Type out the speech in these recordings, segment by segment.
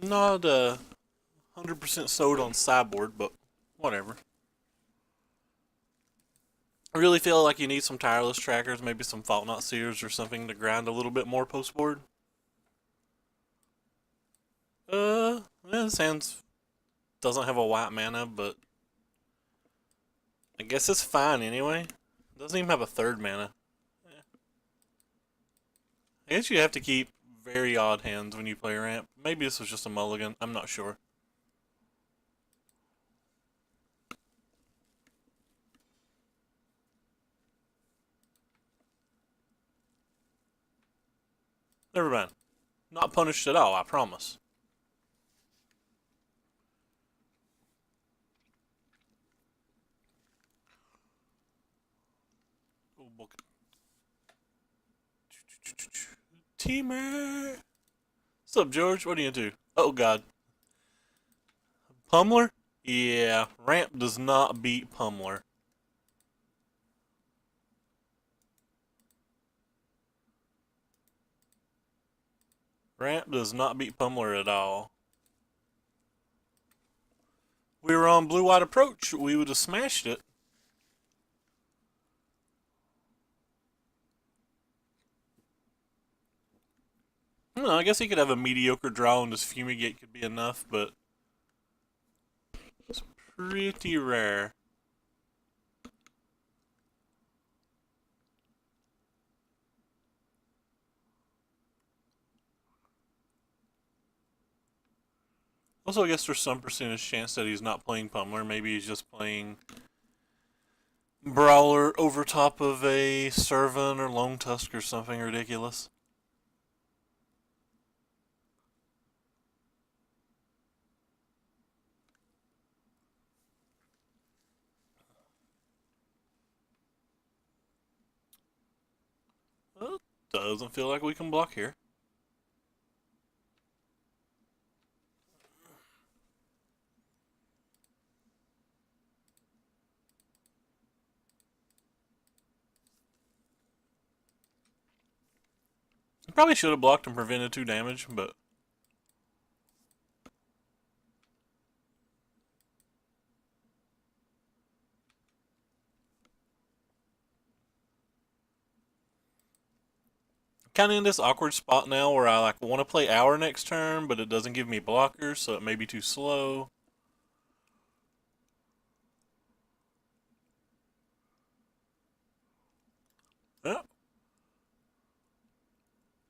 Not 100% sold on sideboard, but whatever. I really feel like you need some tireless trackers, maybe some fault knot seers or something to grind a little bit more post board. This hand doesn't have a white mana, but I guess it's fine anyway. Doesn't even have a third mana. I guess you have to keep very odd hands when you play ramp. Maybe this was just a mulligan. I'm not sure. Never mind. Not punished at all, I promise. Oh, book. Teamer! What's up, George? What are you into? Oh, God. Pummeler? Yeah, ramp does not beat Pummeler. Ramp does not beat Pummeler at all. We were on blue-white approach, we would have smashed it. No, I guess he could have a mediocre draw and his Fumigate could be enough, but it's pretty rare. Also, I guess there's some percentage chance that he's not playing Pummeler. Maybe he's just playing Brawler over top of a Servant or Lone Tusk or something ridiculous. Well, doesn't feel like we can block here. I probably should have blocked and prevented 2 damage, but kind of in this awkward spot now where I like want to play Hour next turn, but it doesn't give me blockers, so it may be too slow. Yep.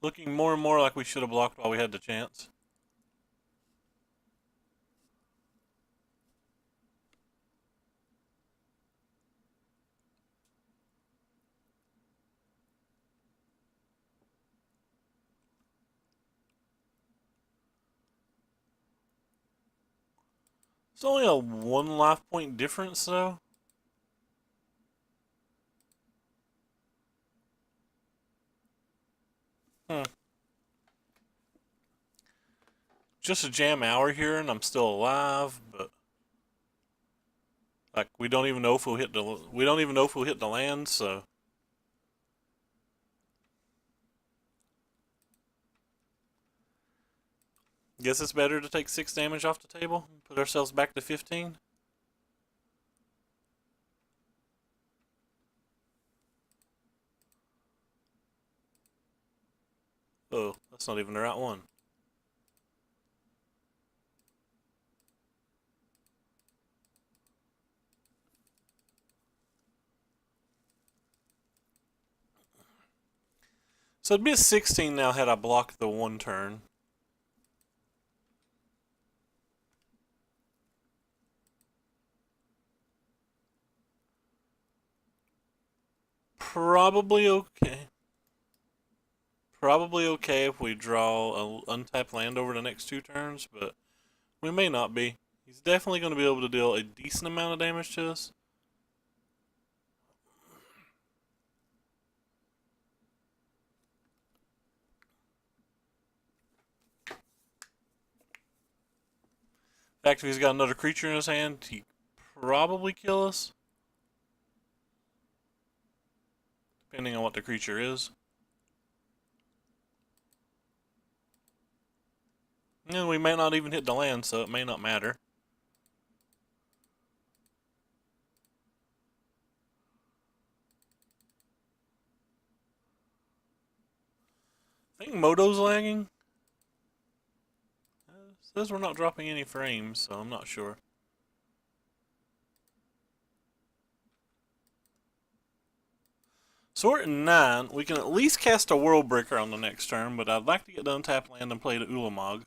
Looking more and more like we should have blocked while we had the chance. It's only a 1 life point difference, though. Hmm. Just a jam Hour here, and I'm still alive, but like we don't even know if we'll hit the land, so guess it's better to take 6 damage off the table and put ourselves back to 15. Oh, that's not even the right one. So it'd be a 16 now had I blocked the 1 turn. Probably okay. Probably okay if we draw an untapped land over the next 2 turns, but we may not be. He's definitely going to be able to deal a decent amount of damage to us. In fact, if he's got another creature in his hand, he probably kill us. Depending on what the creature is. And we may not even hit the land, so it may not matter. I think Moto's lagging. Says we're not dropping any frames, so I'm not sure. So we're at 9. We can at least cast a World Breaker on the next turn, but I'd like to get the untap land and play the Ulamog.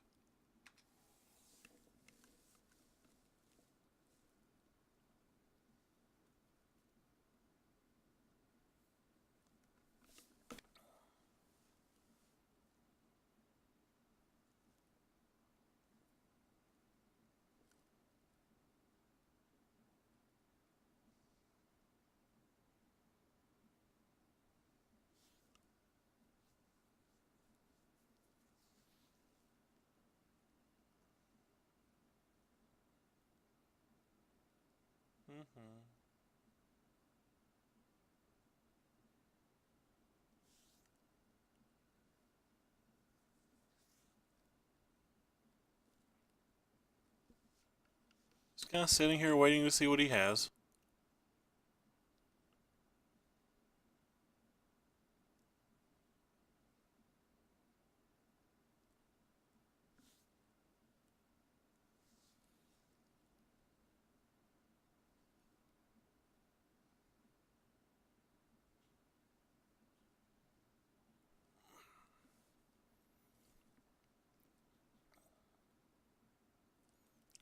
Just kind of sitting here waiting to see what he has.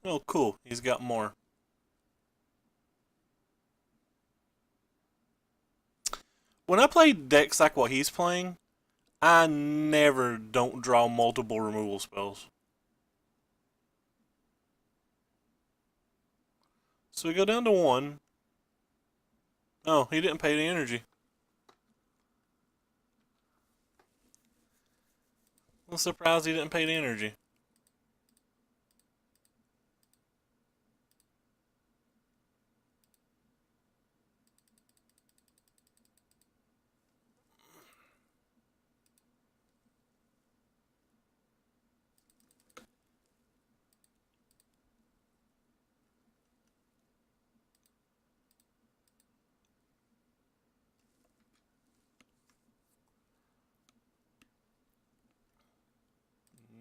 Oh, cool. He's got more. When I play decks like what he's playing, I never don't draw multiple removal spells. So we go down to 1. Oh, he didn't pay the energy. I'm surprised he didn't pay the energy.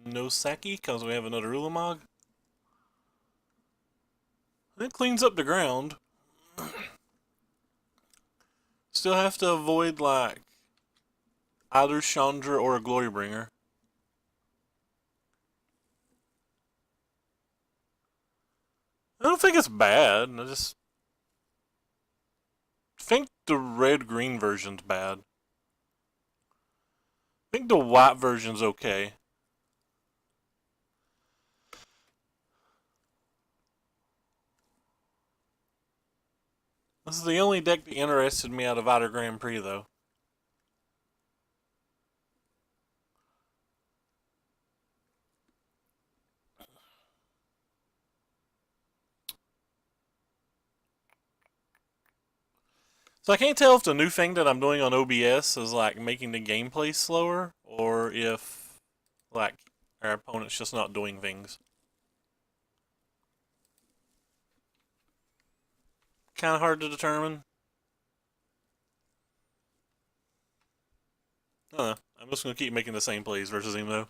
No Saki, because we have another Ulamog. It cleans up the ground. Still have to avoid, like, either Chandra or a Glorybringer. I don't think it's bad. I just think the red-green version's bad. I think the white version's okay. This is the only deck that interested me out of Outer Grand Prix, though. So I can't tell if the new thing that I'm doing on OBS is like making the gameplay slower, or if like our opponent's just not doing things. Kind of hard to determine. I'm just gonna keep making the same plays versus him though.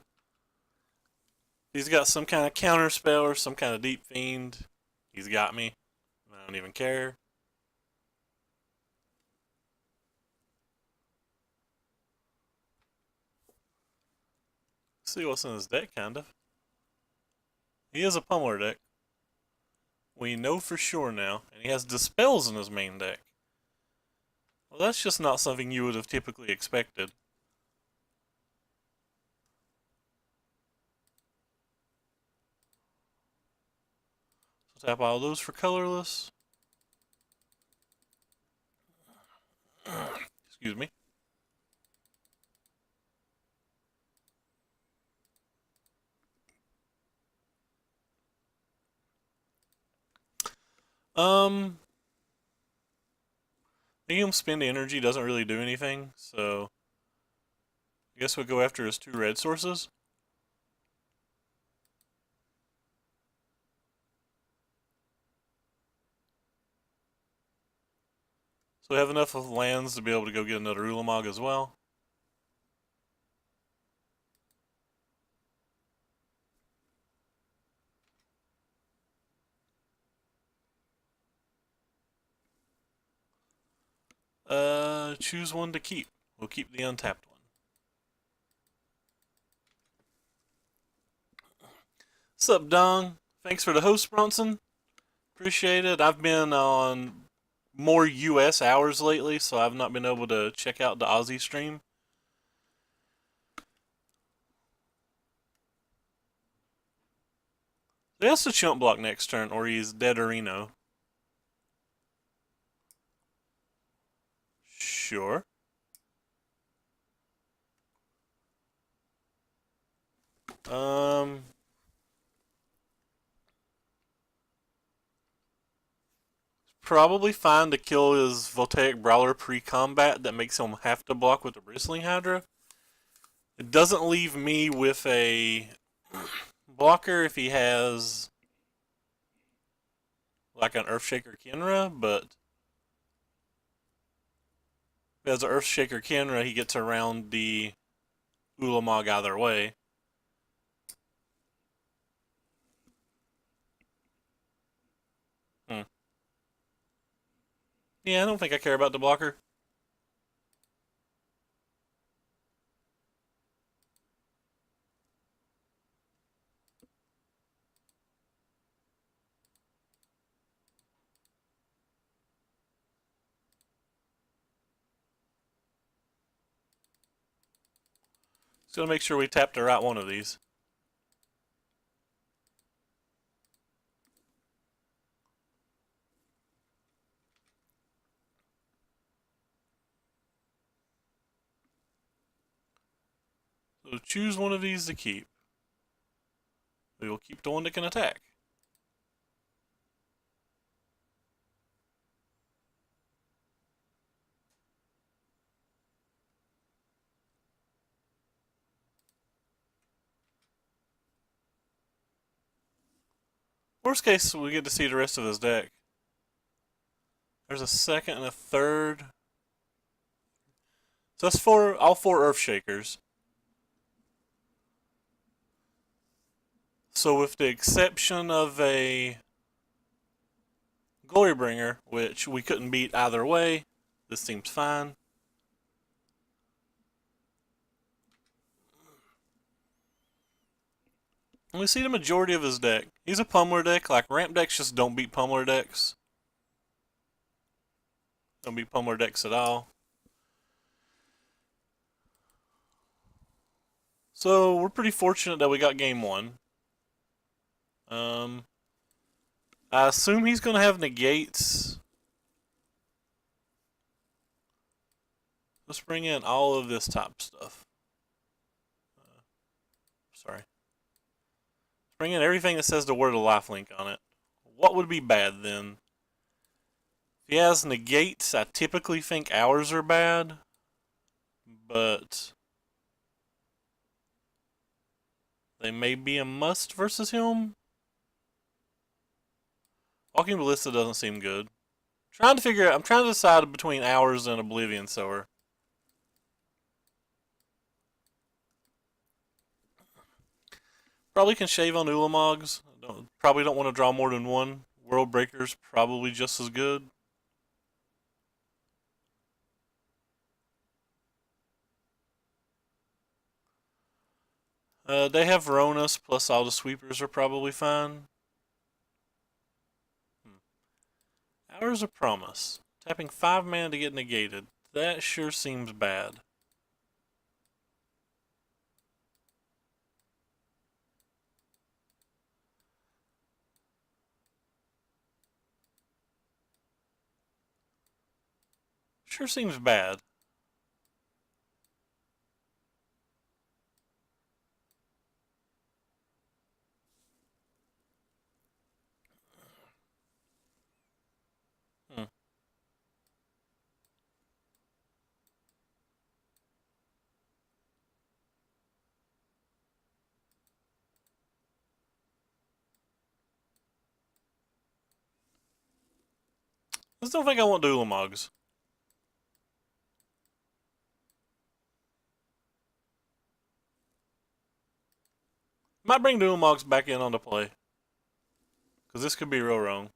He's got some kind of counter spell or some kind of deep fiend. He's got me. I don't even care. See what's in his deck, kind of. He is a pummeler deck. We know for sure now. And he has Dispels in his main deck. Well, that's just not something you would have typically expected. So tap all those for colorless. Excuse me. Making him spend energy doesn't really do anything, so I guess we'll go after his 2 red sources. So we have enough of lands to be able to go get another Ulamog as well. Choose one to keep. We'll keep the untapped one. Sup, Dong? Thanks for the host, Bronson. Appreciate it. I've been on more US hours lately, so I've not been able to check out the Aussie stream. He has to chump block next turn, or he's dead or Reno. Sure. Um. Probably fine to kill his Voltaic Brawler pre-combat that makes him have to block with the Bristling Hydra. It doesn't leave me with a blocker if he has like an Earthshaker Kenra, but if he has an Earthshaker Kenra, he gets around the Ulamog either way. Hmm. Yeah, I don't think I care about the blocker. Just gonna make sure we tap the right one of these. So choose one of these to keep. We will keep the one that can attack. Worst case, we get to see the rest of his deck. There's a second and a third. So that's all four Earthshakers. So with the exception of a Glorybringer, which we couldn't beat either way, this seems fine. And we see the majority of his deck. He's a pummeler deck. Like, ramp decks just don't beat pummeler decks. Don't beat pummeler decks at all. So we're pretty fortunate that we got game one. I assume he's going to have negates. Let's bring in all of this top stuff. Sorry. Bring in everything that says the word of lifelink on it. What would be bad then? If he has negates, I typically think ours are bad. But they may be a must versus him. Walking Ballista doesn't seem good. I'm trying to decide between ours and Oblivion Sower. Probably can shave on Ulamogs. Probably don't want to draw more than one. World Breaker's probably just as good. They have Veronas, plus all the sweepers are probably fine. Hours of Promise. Tapping 5 mana to get negated. That sure seems bad. Sure seems bad. Hmm. I just don't think I want Ulamogs. Might bring Dual Mogs back in on the play. Because this could be real wrong.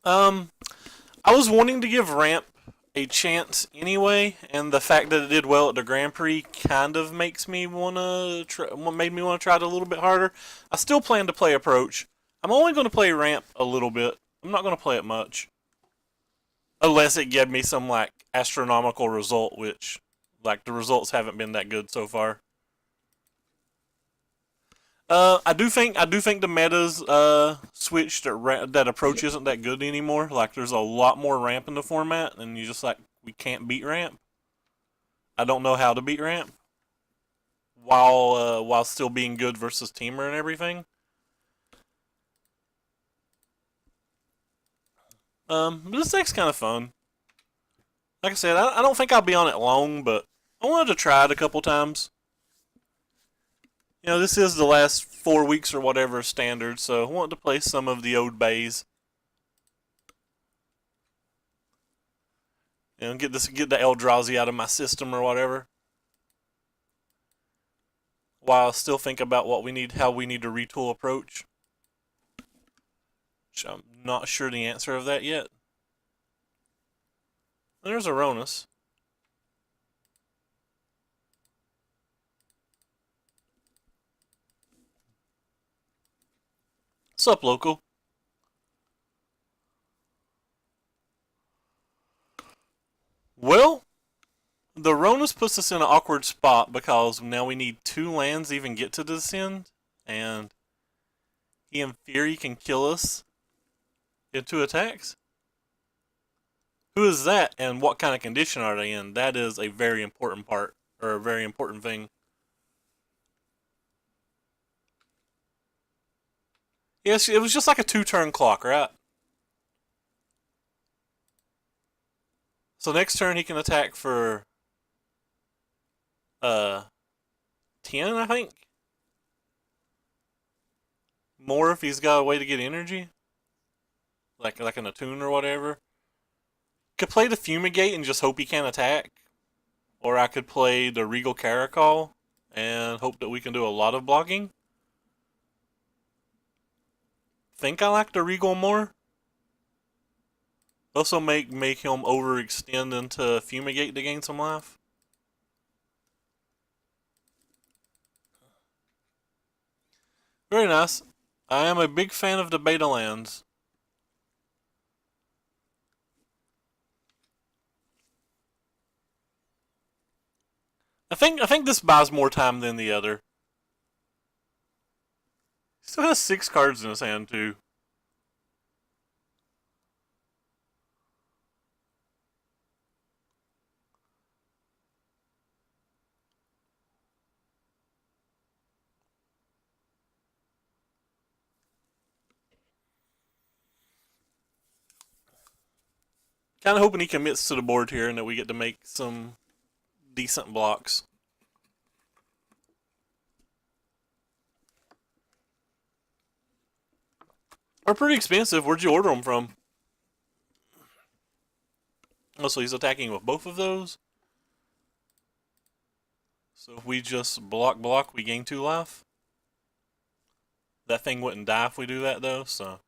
I was wanting to give Ramp a chance anyway, and the fact that it did well at the Grand Prix kind of makes me wanna made me want to try it a little bit harder. I still plan to play Approach. I'm only going to play Ramp a little bit. I'm not going to play it much, unless it gave me some like astronomical result, which like the results haven't been that good so far. I do think the meta's switched that Approach isn't that good anymore. Like there's a lot more ramp in the format, and you just like we can't beat ramp. I don't know how to beat ramp while still being good versus teamer and everything. But this deck's kind of fun. Like I said, I don't think I'll be on it long, but I wanted to try it a couple times. You know, this is the last 4 weeks or whatever standard, so I wanted to play some of the old bays. You know, get the Eldrazi out of my system or whatever. While I still think about how we need to retool Approach. Which I'm not sure the answer of that yet. And there's Aronis. Sup, local? Well, the Ronus puts us in an awkward spot because now we need 2 lands to even get to Descend, and he in theory can kill us in 2 attacks. Who is that, and what kind of condition are they in? That is a very important part, or a very important thing. Yes, it was just like a 2-turn clock, right? So next turn he can attack for 10, I think. More if he's got a way to get energy. Like an attune or whatever. Could play the Fumigate and just hope he can't attack. Or I could play the Regal Caracol and hope that we can do a lot of blocking. Think I like the Regal more. Also make him overextend into Fumigate to gain some life. Very nice. I am a big fan of the beta lands. I think this buys more time than the other. He still has 6 cards in his hand too. Kind of hoping he commits to the board here and that we get to make some decent blocks. Are pretty expensive. Where'd you order them from? Oh, so he's attacking with both of those? So if we just block, we gain 2 life? That thing wouldn't die if we do that, though, so...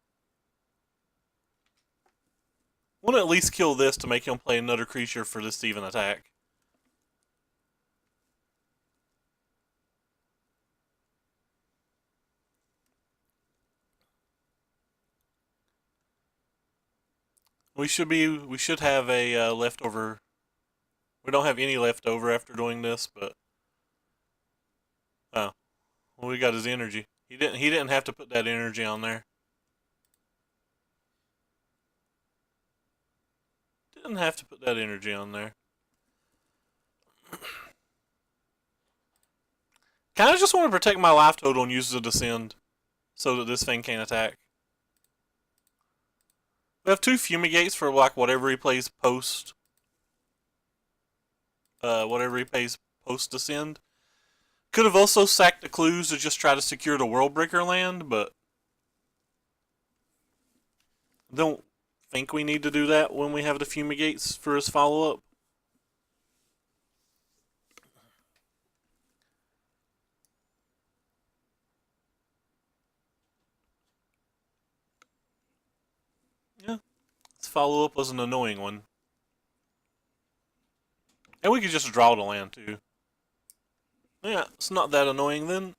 I want to at least kill this to make him play another creature for this to even attack. We should have a leftover. We don't have any leftover after doing this, but oh, well, we got his energy. He didn't have to put that energy on there. Didn't have to put that energy on there. Kind of just want to protect my life total and use the Descend so that this thing can't attack. We have 2 Fumigates for like whatever he plays post. Whatever he plays post Descend. Could have also sacked the clues to just try to secure the Worldbreaker land, but don't think we need to do that when we have the Fumigates for his follow-up. follow-up was an annoying one. And we could just draw the land, too. Yeah, it's not that annoying then.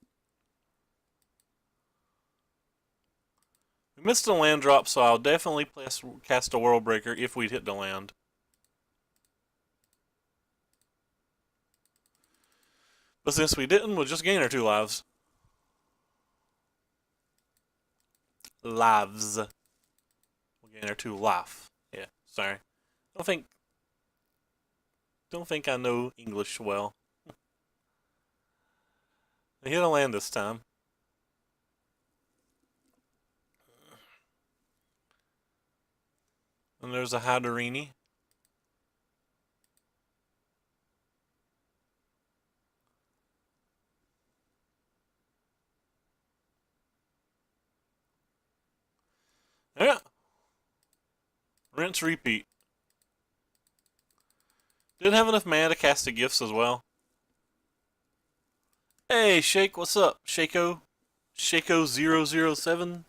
We missed a land drop, so I'll definitely cast a World Breaker if we'd hit the land. But since we didn't, we'll just gain our 2 lives. Lives. We'll gain our 2 life. Yeah, sorry. Don't think I know English well. I hit a land this time. And there's a Hadorini. Yeah. Rinse, repeat. Didn't have enough mana to cast the gifts as well. Hey, Shake, what's up? Shaco? Shaco007?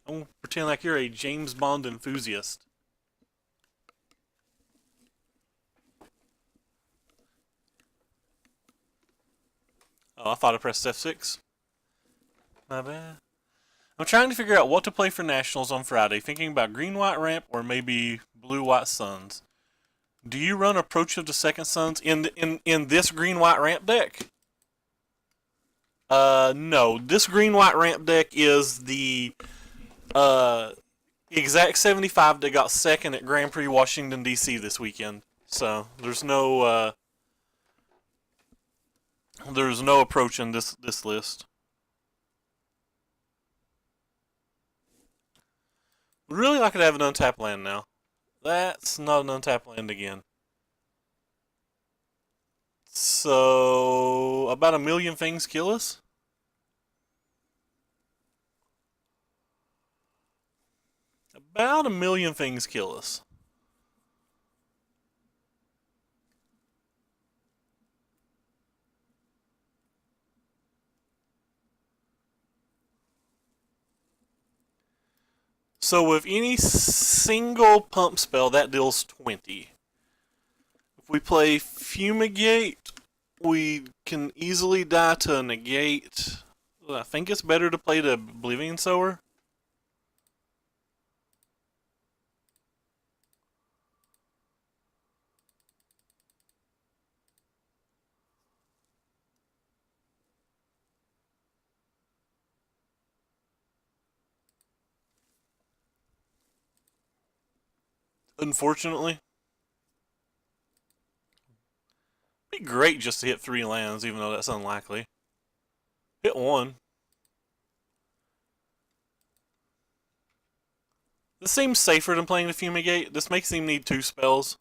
I'm gonna pretend like you're a James Bond enthusiast. Oh, I thought I pressed F6. My bad. I'm trying to figure out what to play for Nationals on Friday, thinking about green-white ramp or maybe blue-white suns. Do you run Approach of the Second Sons in this green-white ramp deck? No. This green-white ramp deck is the exact 75 that got second at Grand Prix Washington, D.C. this weekend. So, there's no Approach in this list. Really like to have an untapped land now. That's not an untapped land again. So, about 1,000,000 things kill us? About 1,000,000 things kill us. So with any single pump spell, that deals 20. If we play Fumigate, we can easily die to a negate. I think it's better to play the Oblivion Sower. Unfortunately. It'd be great just to hit 3 lands, even though that's unlikely. Hit 1. This seems safer than playing the Fumigate. This makes him need 2 spells.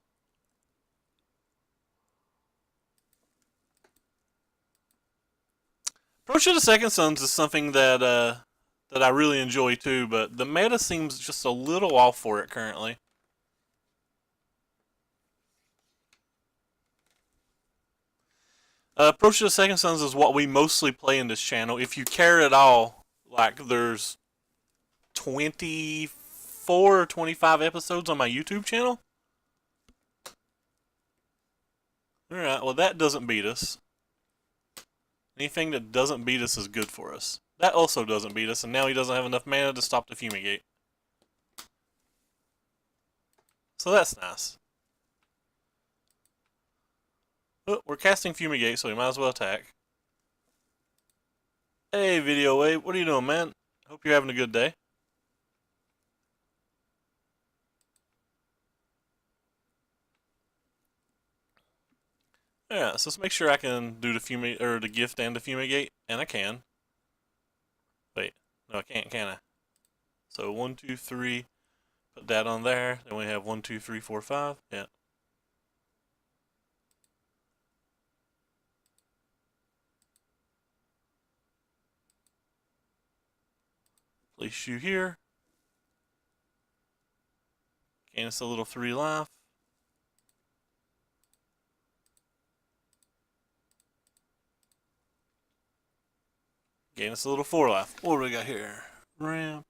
Approach of the Second Sons is something that I really enjoy too, but the meta seems just a little off for it currently. Approach of the Second Sons is what we mostly play in this channel. If you care at all, like there's 24 or 25 episodes on my YouTube channel. Alright, well that doesn't beat us. Anything that doesn't beat us is good for us. That also doesn't beat us, and now he doesn't have enough mana to stop the Fumigate. So that's nice. Oh, we're casting Fumigate, so we might as well attack. Hey, Video Wave, what are you doing, man? Hope you're having a good day. Yeah, so let's make sure I can do the gift and the Fumigate, and I can. Wait, no, I can't, can I? So 1, 2, 3, put that on there. Then we have 1, 2, 3, 4, 5. Yeah. Place you here. Gain us a little 3 life. Gain us a little 4 life. What do we got here? Ramp.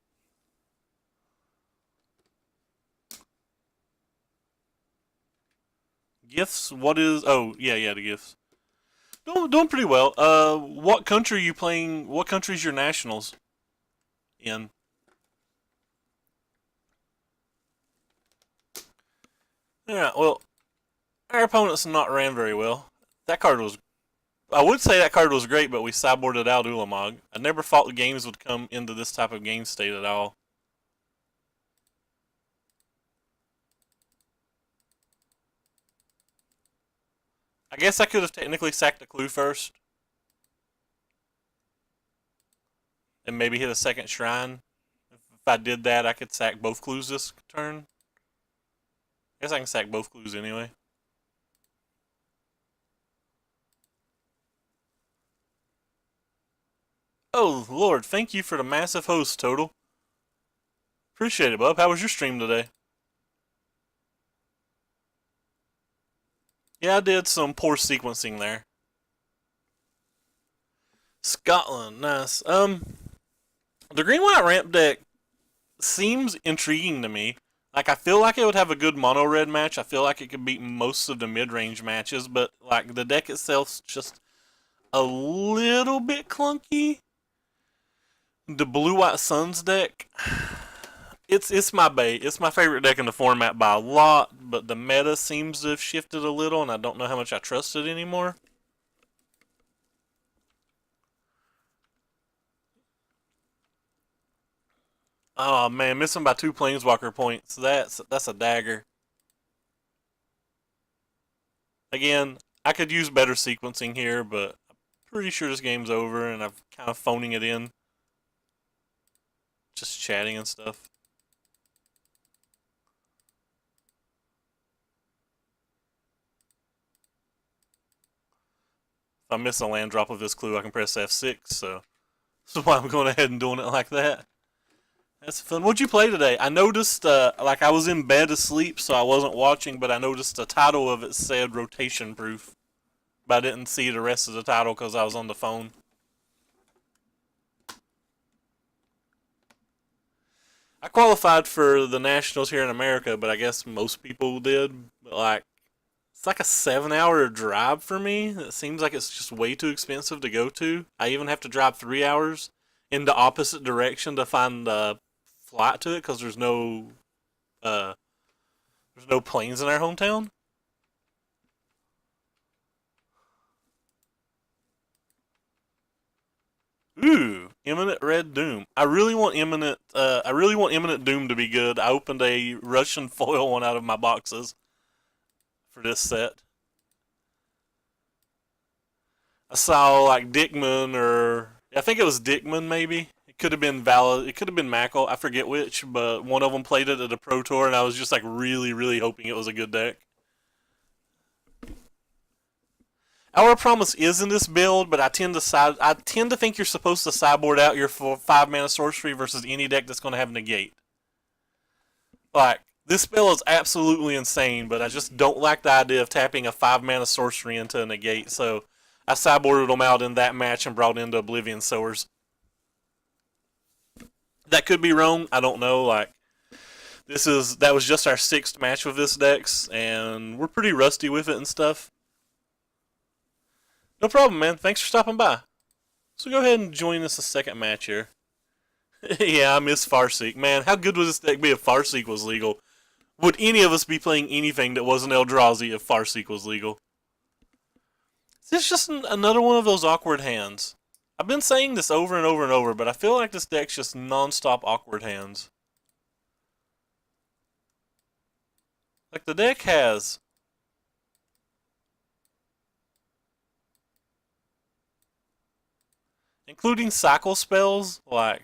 Gifts? What is... Oh, yeah, the gifts. Doing pretty well. What country are you playing? What country's your nationals in? Yeah, well, our opponent's not ran very well. That card was... I would say that card was great, but we sideboarded out Ulamog. I never thought the games would come into this type of game state at all. I guess I could have technically sacked the clue first. And maybe hit a second shrine. If I did that, I could sack both clues this turn. I guess I can sack both clues anyway. Oh, Lord, thank you for the massive host, Total. Appreciate it, bub. How was your stream today? Yeah, I did some poor sequencing there. Scotland, nice. The green white ramp deck seems intriguing to me. Like, I feel like it would have a good mono red match. I feel like it could beat most of the mid range matches, but like the deck itself's just a little bit clunky. The blue white suns deck, it's my bait. It's my favorite deck in the format by a lot, but the meta seems to have shifted a little, and I don't know how much I trust it anymore. Oh man, missing by 2 planeswalker points. That's a dagger. Again, I could use better sequencing here, but I'm pretty sure this game's over, and I'm kind of phoning it in, just chatting and stuff. If I miss a land drop of this clue, I can press F6, so that's why I'm going ahead and doing it like that. That's fun. What'd you play today? I noticed, like I was in bed asleep, so I wasn't watching, but I noticed the title of it said rotation proof. But I didn't see the rest of the title because I was on the phone. I qualified for the Nationals here in America, but I guess most people did. But like, it's like a 7-hour drive for me. It seems like it's just way too expensive to go to. I even have to drive 3 hours in the opposite direction to find the flight to it because uh, there's no planes in our hometown. Ooh, Imminent Red Doom. I really want Imminent Doom to be good. I opened a Russian foil one out of my boxes for this set. I saw like Dickman or I think it was Dickman maybe. It could have been Valid. It could have been Mackle. I forget which, but one of them played it at a pro tour, and I was just like really hoping it was a good deck. Our Promise is in this build, but I tend to think you're supposed to sideboard out your 5 mana sorcery versus any deck that's going to have negate. Like this spell is absolutely insane, but I just don't like the idea of tapping a 5 mana sorcery into a negate. So I sideboarded them out in that match and brought in the Oblivion Sowers. That could be wrong. I don't know. Like that was just our 6th match with this dex, and we're pretty rusty with it and stuff. No problem, man. Thanks for stopping by. So go ahead and join us a second match here. Yeah, I miss Farseek. Man, how good would this deck be if Farseek was legal? Would any of us be playing anything that wasn't Eldrazi if Farseek was legal? It's just another one of those awkward hands. I've been saying this over and over and over, but I feel like this deck's just non-stop awkward hands. Like the deck has including cycle spells, like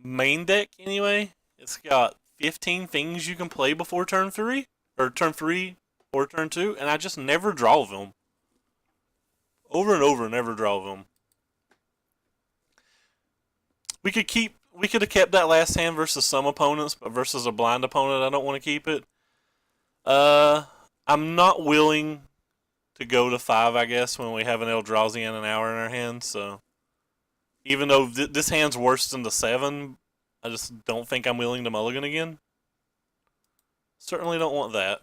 main deck anyway, it's got 15 things you can play before turn 3, or turn 3 or turn 2, and I just never draw them. Over and over, never draw them. We could have kept that last hand versus some opponents, but versus a blind opponent, I don't want to keep it. I'm not willing to go to 5, I guess, when we have an Eldrazi and an hour in our hands. So, even though this hand's worse than the 7, I just don't think I'm willing to mulligan again. Certainly don't want that.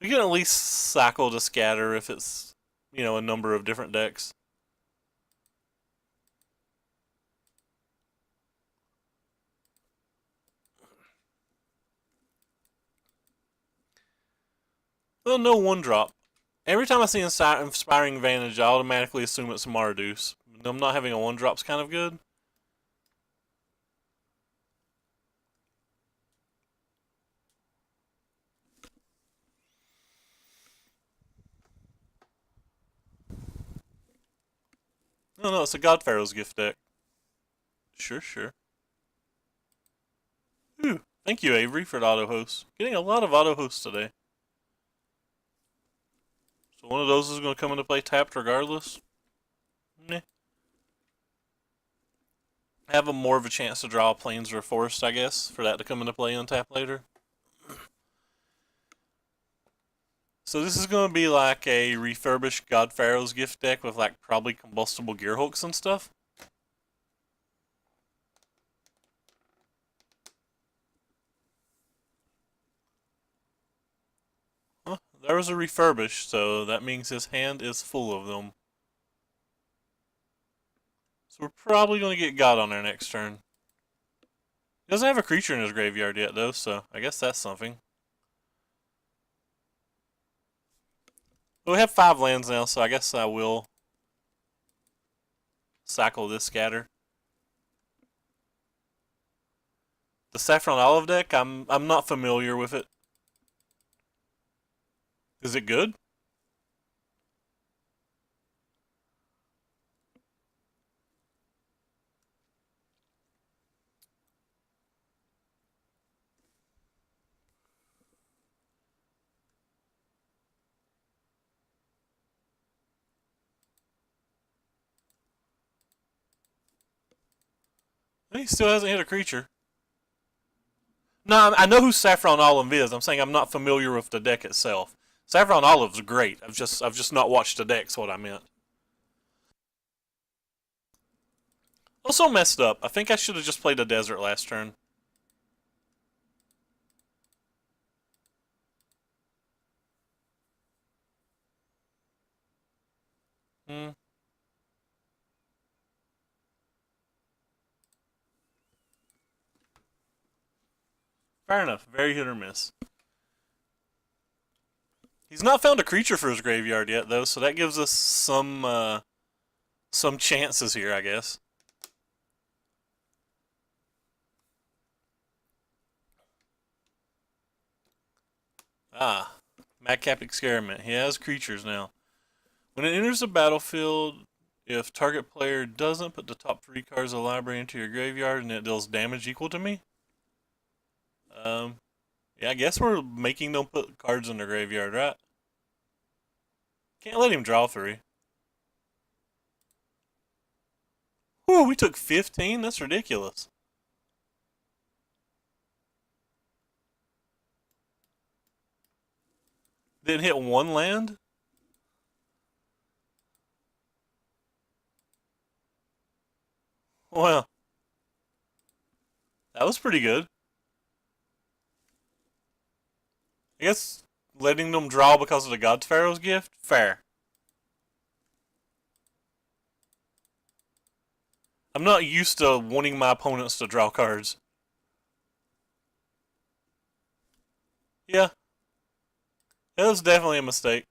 We can at least cycle to scatter if it's, a number of different decks. Well, no one drop. Every time I see Inspiring Advantage, I automatically assume it's Marduce. Them not having a one drop's kind of good. No, it's a God Pharaoh's gift deck. Sure, sure. Ooh, thank you, Avery, for the auto host. Getting a lot of auto hosts today. So one of those is going to come into play tapped regardless. Meh. Have a more of a chance to draw a Plains or a Forest, I guess, for that to come into play untap later. So this is going to be like a refurbished God Pharaoh's gift deck with like probably combustible gear hooks and stuff. Huh, there was a refurbished, so that means his hand is full of them. So we're probably going to get God on there next turn. He doesn't have a creature in his graveyard yet, though, so I guess that's something. But we have 5 lands now, so I guess I will cycle this scatter. The Saffron Olive deck, I'm not familiar with it. Is it good? He still hasn't hit a creature. No, I know who Saffron Olive is. I'm saying I'm not familiar with the deck itself. Saffron Olive's great. I've just not watched the deck's what I meant. Also messed up. I think I should have just played a desert last turn. Hmm. Fair enough. Very hit or miss. He's not found a creature for his graveyard yet, though, so that gives us some chances here, I guess. Ah, Madcap Experiment. He has creatures now. When it enters the battlefield, if target player doesn't put the top 3 cards of the library into your graveyard and it deals damage equal to me. Yeah, I guess we're making them put cards in their graveyard, right? Can't let him draw 3. Whew, we took 15? That's ridiculous. Didn't hit one land? Well, that was pretty good. I guess letting them draw because of the God Pharaoh's gift? Fair. I'm not used to wanting my opponents to draw cards. Yeah, that was definitely a mistake.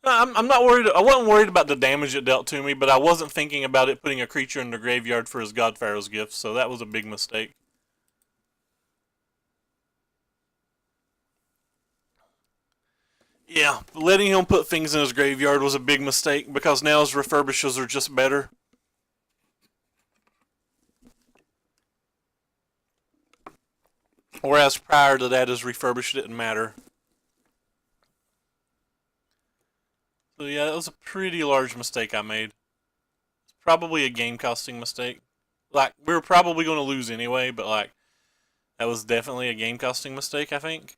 I'm not worried. I wasn't worried about the damage it dealt to me, but I wasn't thinking about it putting a creature in the graveyard for his God Pharaoh's gift, so that was a big mistake. Yeah, letting him put things in his graveyard was a big mistake because now his refurbishes are just better. Whereas prior to that, his refurbished didn't matter. So yeah, that was a pretty large mistake I made. It's probably a game costing mistake. Like, we were probably going to lose anyway, but like, that was definitely a game costing mistake, I think.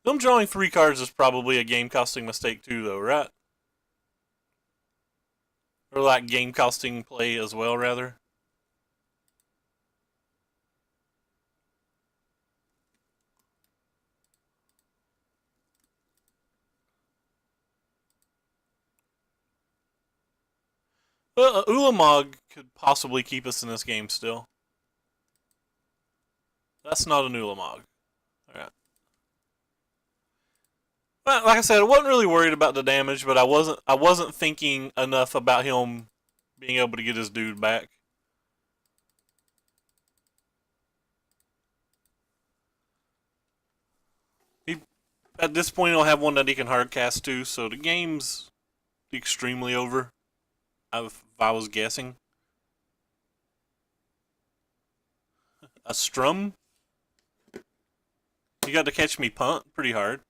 Them drawing 3 cards is probably a game costing mistake too, though, right? Or like game costing play as well, rather. Well, Ulamog could possibly keep us in this game still. That's not an Ulamog. Alright. Well, like I said, I wasn't really worried about the damage, but I wasn't thinking enough about him being able to get his dude back. He at this point he'll have one that he can hardcast to, so the game's extremely over. If I was guessing. A Strum? You got to catch me punt pretty hard.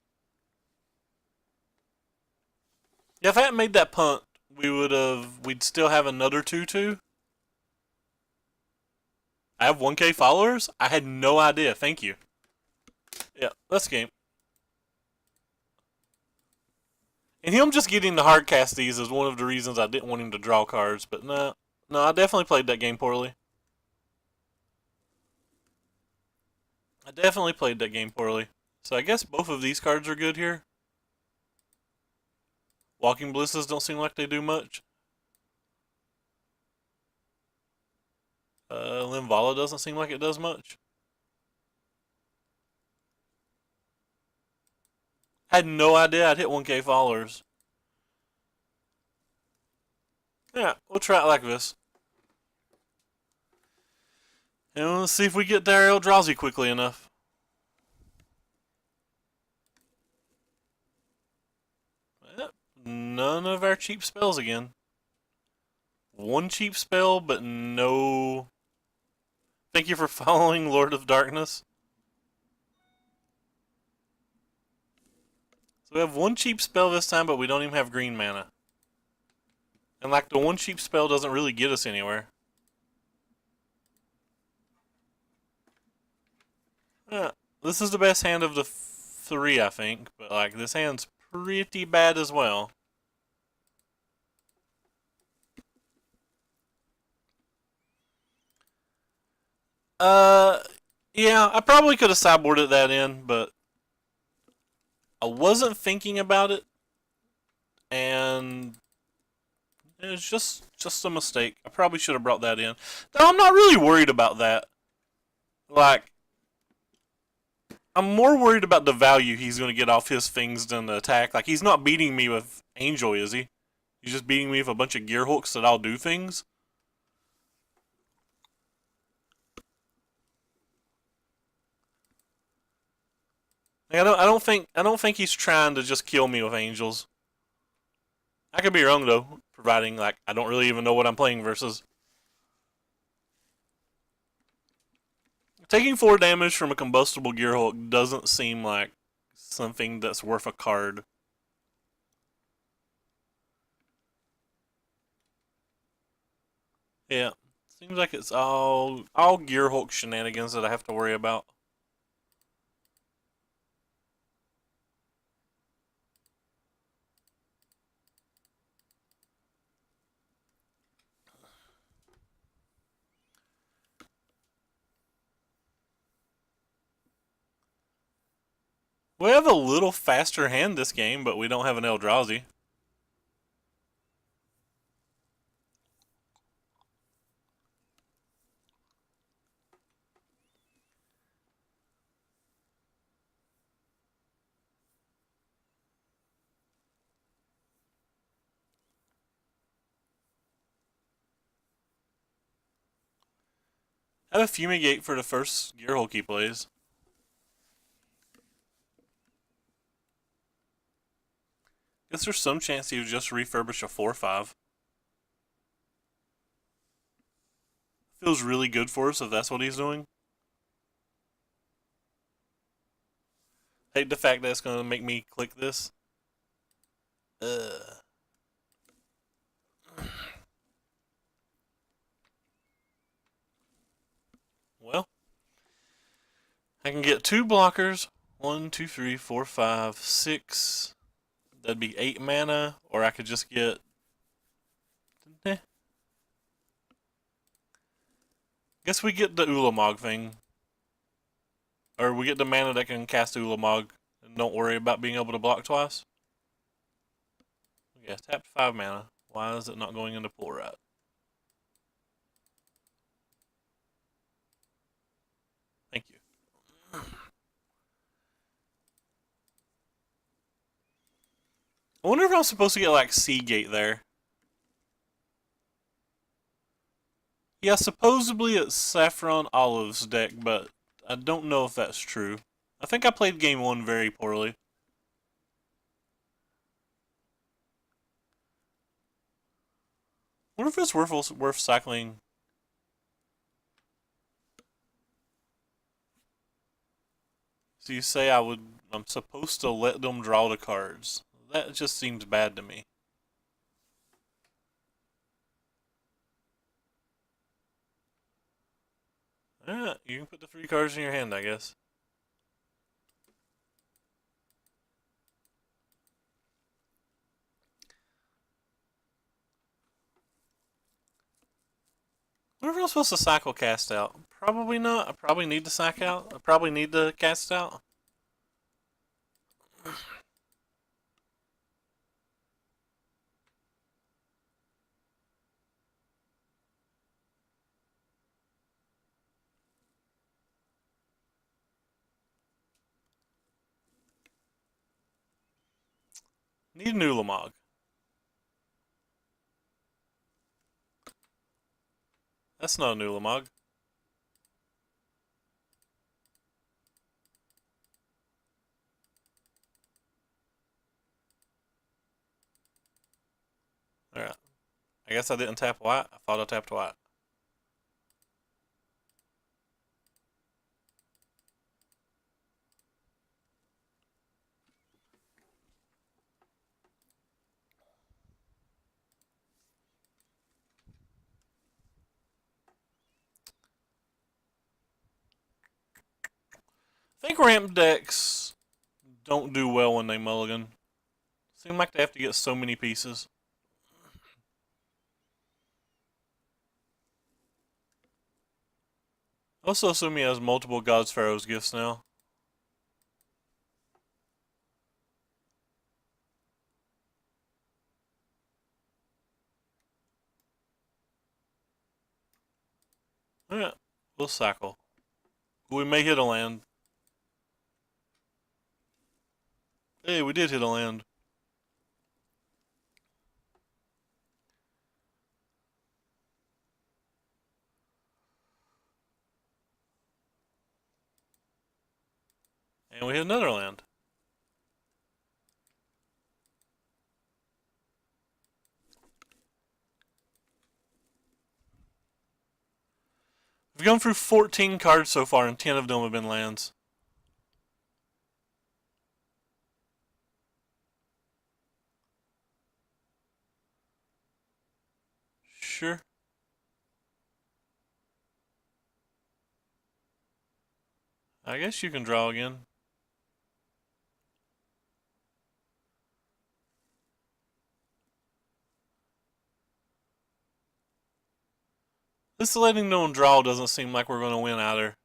Yeah, if I hadn't made that punt, we'd still have another 2-2. I have 1K followers? I had no idea. Thank you. Yeah, let's game. And him just getting the hard cast these is one of the reasons I didn't want him to draw cards, but no, I definitely played that game poorly. I definitely played that game poorly. So I guess both of these cards are good here. Walking Blisses don't seem like they do much. Limvala doesn't seem like it does much. Had no idea I'd hit 1K followers. Yeah, we'll try it like this. And let's see if we get there Eldrazi quickly enough. Yep, none of our cheap spells again. One cheap spell, but no... Thank you for following Lord of Darkness. So we have one cheap spell this time, but we don't even have green mana. And like the one cheap spell doesn't really get us anywhere. Yeah, this is the best hand of the 3, I think. But like this hand's pretty bad as well. Uh, yeah, I probably could have sideboarded that in, but I wasn't thinking about it, and it's just a mistake. I probably should have brought that in. No, I'm not really worried about that. Like, I'm more worried about the value he's going to get off his things than the attack. Like, he's not beating me with Angel, is he? He's just beating me with a bunch of gear hooks that I'll do things. Like, I don't think he's trying to just kill me with angels. I could be wrong though, providing like I don't really even know what I'm playing versus. Taking 4 damage from a combustible gearhulk doesn't seem like something that's worth a card. Yeah, seems like it's all gearhulk shenanigans that I have to worry about. We have a little faster hand this game, but we don't have an Eldrazi. I have a Fumigate for the first gearhulk he plays. Guess there's some chance he would just refurbish a 4/5. Feels really good for us if that's what he's doing. Hate the fact that it's going to make me click this. Ugh. Well, I can get 2 blockers, 1, 2, 3, 4, 5, 6. That'd be 8 mana, or I could just get. Eh. Guess we get the Ulamog thing. Or we get the mana that can cast Ulamog and don't worry about being able to block twice. Yeah, tapped 5 mana. Why is it not going into pool right? Thank you. I wonder if I'm supposed to get like Seagate there. Yeah, supposedly it's Saffron Olive's deck, but I don't know if that's true. I think I played game 1 very poorly. I wonder if it's worth cycling. So you say I'm supposed to let them draw the cards. That just seems bad to me. Yeah, you can put the 3 cards in your hand, I guess. I wonder if I'm supposed to cycle cast out. Probably not. I probably need to sack out. I probably need to cast out. Need a new Lamog. That's not a new Lamog. Alright. I guess I didn't tap white. I thought I tapped white. I think ramp decks don't do well when they mulligan. Seem like they have to get so many pieces. Also assume he has multiple God's Pharaoh's gifts now. Yeah, we'll cycle. We may hit a land. Hey, we did hit a land. And we hit another land. We've gone through 14 cards so far, and 10 of them have been lands. Sure. I guess you can draw again. This letting no one draw doesn't seem like we're going to win either.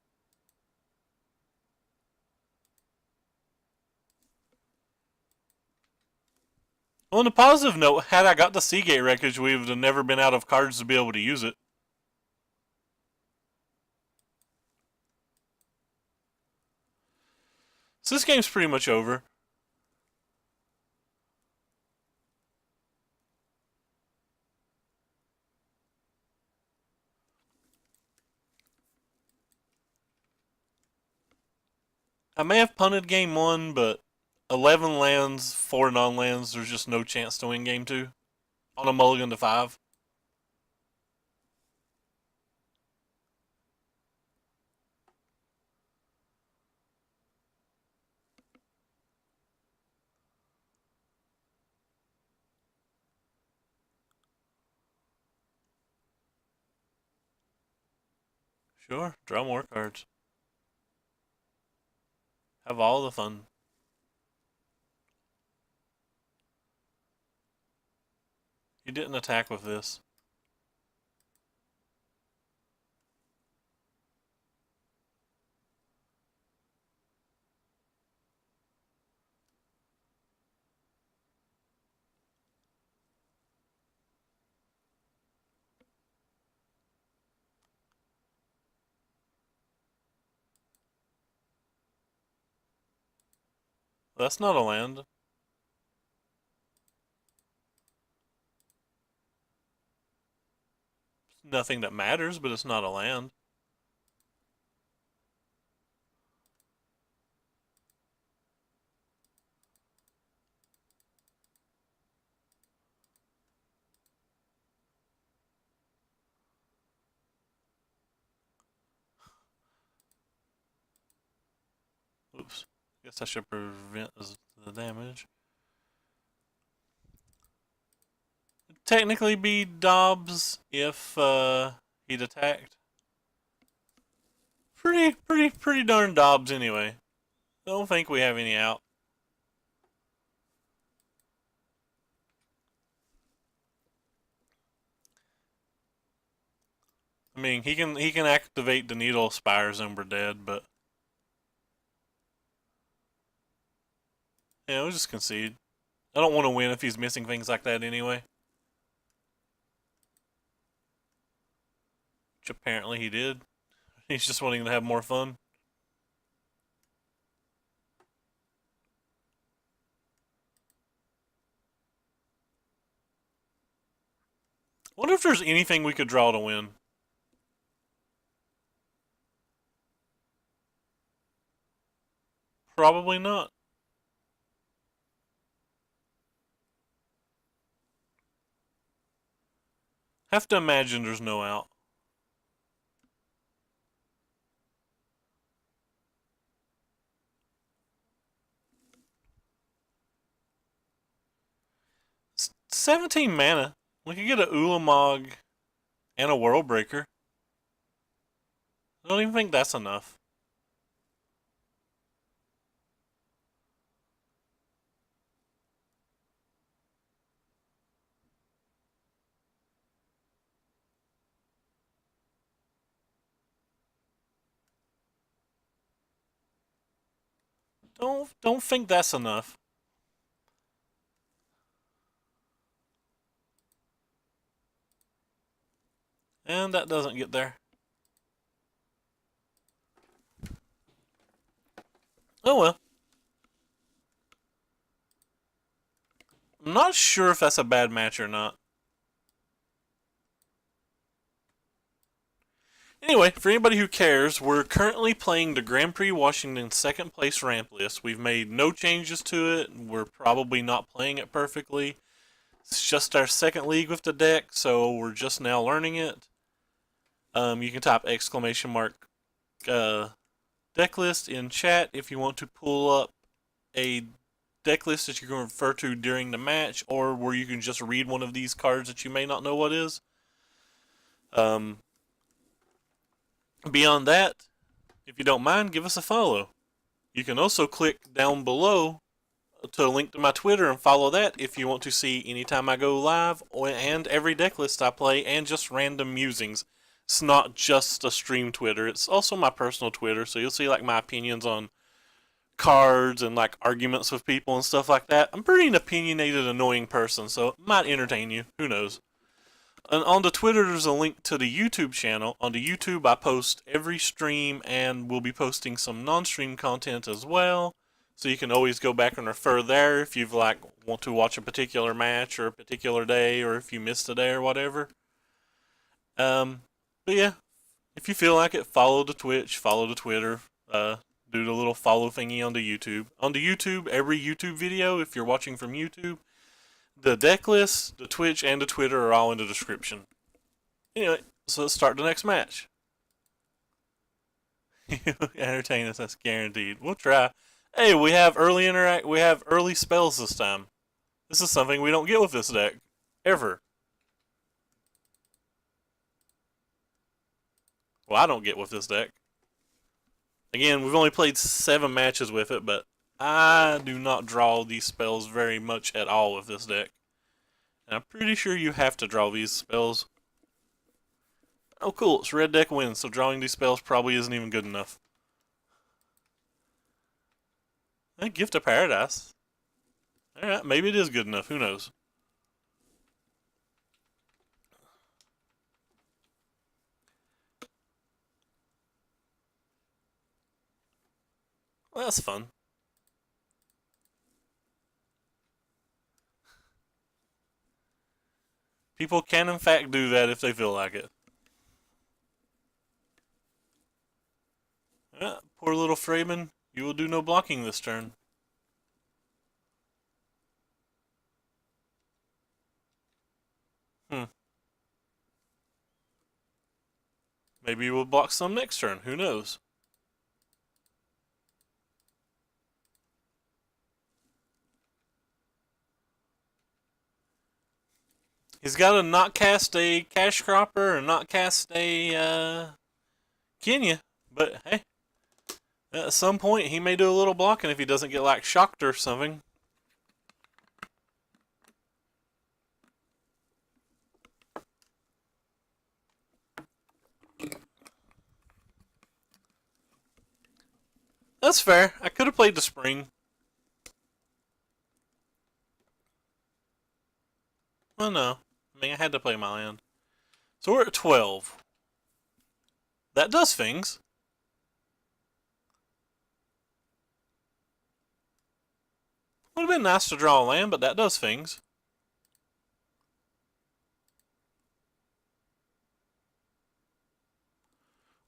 Well, on a positive note, had I got the Seagate wreckage, we would have never been out of cards to be able to use it. So this game's pretty much over. I may have punted game 1, but 11 lands, 4 non-lands, there's just no chance to win game 2. On a mulligan to 5. Sure, draw more cards. Have all the fun. He didn't attack with this. That's not a land. Nothing that matters, but it's not a land. Oops. Guess I should prevent the damage. It'd technically be Dobbs if he'd attacked. Pretty darn Dobbs anyway. Don't think we have any out. I mean, he can activate the Needle Spires and we're dead, but yeah, we'll just concede. I don't want to win if he's missing things like that anyway. Which apparently he did. He's just wanting to have more fun. Wonder if there's anything we could draw to win. Probably not. Have to imagine there's no out. It's 17 mana. We could get a Ulamog and a World Breaker. I don't even think that's enough. Don't think that's enough. And that doesn't get there. Oh well. I'm not sure if that's a bad match or not. Anyway, for anybody who cares, we're currently playing the Grand Prix Washington second place ramp list. We've made no changes to it. We're probably not playing it perfectly. It's just our second league with the deck, so we're just now learning it. You can type exclamation mark deck list in chat if you want to pull up a deck list that you can refer to during the match, or where you can just read one of these cards that you may not know what is. Beyond that, if you don't mind, give us a follow. You can also click down below to link to my Twitter and follow that if you want to see anytime I go live and every deck list I play and just random musings. It's not just a stream Twitter, it's also my personal Twitter, so you'll see like my opinions on cards and like arguments with people and stuff like that. I'm pretty an opinionated, annoying person, so it might entertain you. Who knows? And on the Twitter, there's a link to the YouTube channel. On the YouTube, I post every stream, and we'll be posting some non-stream content as well. So you can always go back and refer there if you like want to watch a particular match or a particular day, or if you missed a day or whatever. But yeah, if you feel like it, follow the Twitch, follow the Twitter, do the little follow thingy on the YouTube. On the YouTube, every YouTube video, if you're watching from YouTube, the deck list, the Twitch, and the Twitter are all in the description. Anyway, so let's start the next match. Entertain us, that's guaranteed. We'll try. Hey, we have early spells this time. This is something we don't get with this deck. Ever. Well, I don't get with this deck. Again, we've only played 7 matches with it, but I do not draw these spells very much at all with this deck. And I'm pretty sure you have to draw these spells. Oh cool, it's red deck wins, so drawing these spells probably isn't even good enough. Gift of Paradise. Alright, maybe it is good enough, who knows. Well, that's fun. People can in fact do that if they feel like it. Poor little Freeman, you will do no blocking this turn. Maybe you will block some next turn, who knows. He's got to not cast a Cash Cropper or not cast a Kenya, but hey, at some point he may do a little blocking if he doesn't get like shocked or something. That's fair. I could have played the Spring. Oh no. I mean, I had to play my land. So we're at 12. That does things. Would have been nice to draw a land, but that does things.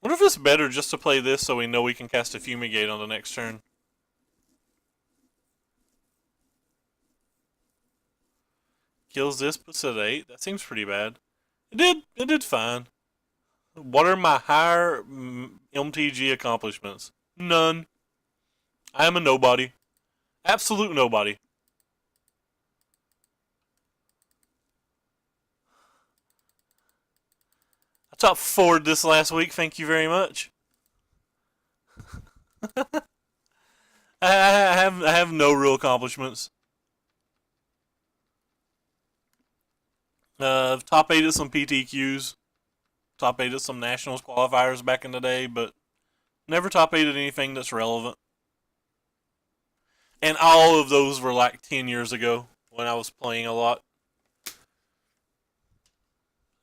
Wonder if it's better just to play this so we know we can cast a Fumigate on the next turn. Kills this, puts it at 8. That seems pretty bad. It did fine. What are my higher MTG accomplishments? None. I am a nobody. Absolute nobody. I top 4'd this last week, thank you very much. I have no real accomplishments. I've top 8 at some PTQs. Top 8 at some Nationals qualifiers back in the day, but never top 8 at anything that's relevant. And all of those were like 10 years ago when I was playing a lot.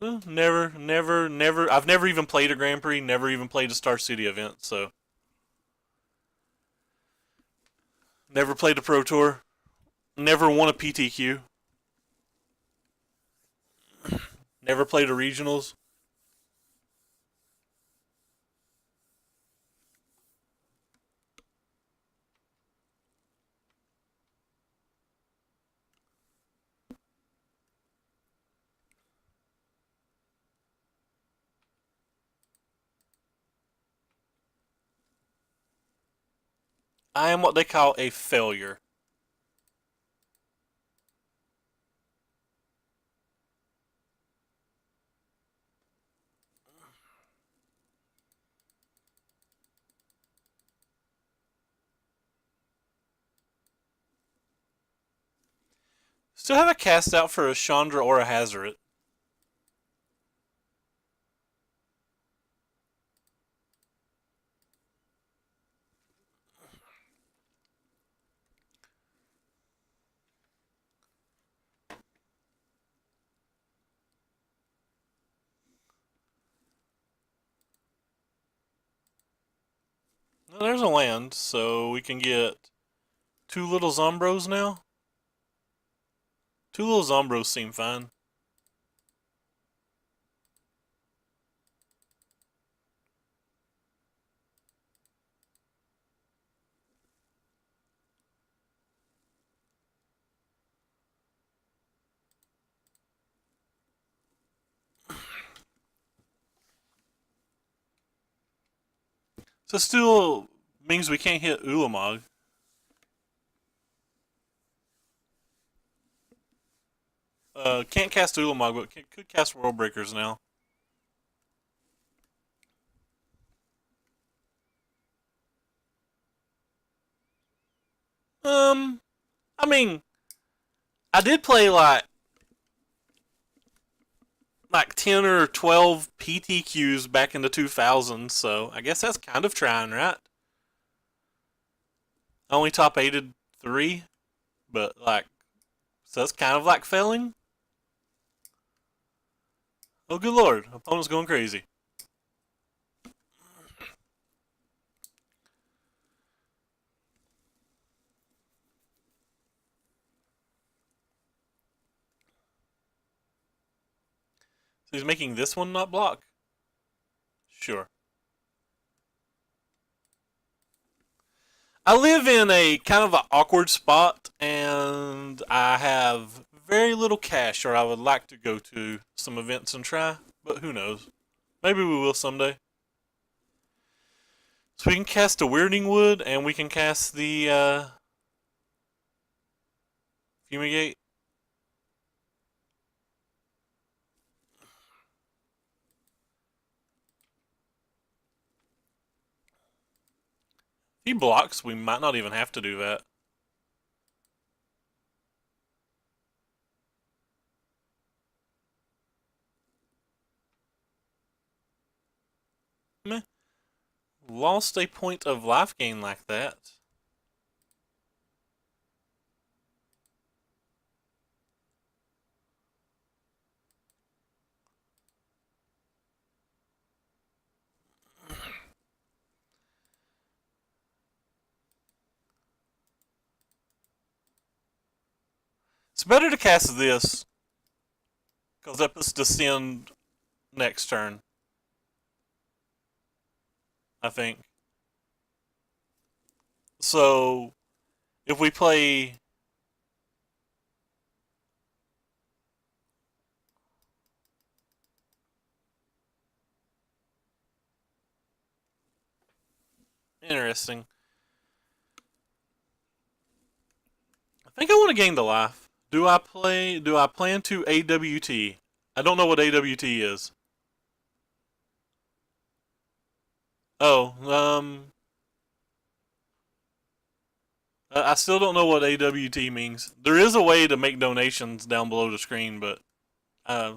Never. I've never even played a Grand Prix, never even played a Star City event, so. Never played a Pro Tour. Never won a PTQ. Never played a Regionals. I am what they call a failure. Still have a cast out for a Chandra or a Hazoret. Well, there's a land, so we can get 2 little Zombros now. 2 little Zombros seem fine. So still means we can't hit Ulamog. Can't cast Ulamog, but could cast World Breakers now. Um, I mean, I did play like 10 or 12 PTQs back in the 2000s, so I guess that's kind of trying, right? I only top 8'd 3, but like, so that's kind of like failing. Oh, good lord, opponent's going crazy. So he's making this one not block? Sure. I live in a kind of an awkward spot, and I have very little cash, or I would like to go to some events and try, but who knows? Maybe we will someday. So we can cast a Weirding Wood, and we can cast the Fumigate. If he blocks, we might not even have to do that. Meh. Lost a point of life gain like that. It's better to cast this, because that puts Descend next turn, I think. So, if we play... Interesting. I think I want to gain the life. Do I plan to AWT? I don't know what AWT is. Oh, I still don't know what AWT means. There is a way to make donations down below the screen, but uh,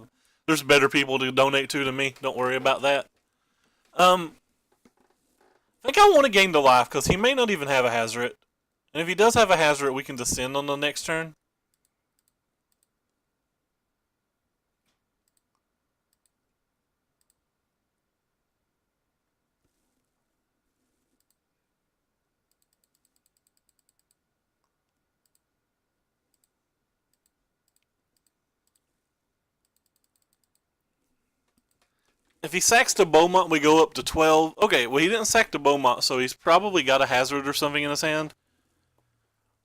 there's better people to donate to than me. Don't worry about that. I think I want to gain the life because he may not even have a Hazoret. And if he does have a Hazoret, we can descend on the next turn. If he sacks the Beaumont, we go up to 12. Okay, well, he didn't sack the Beaumont, so he's probably got a Hazoret or something in his hand.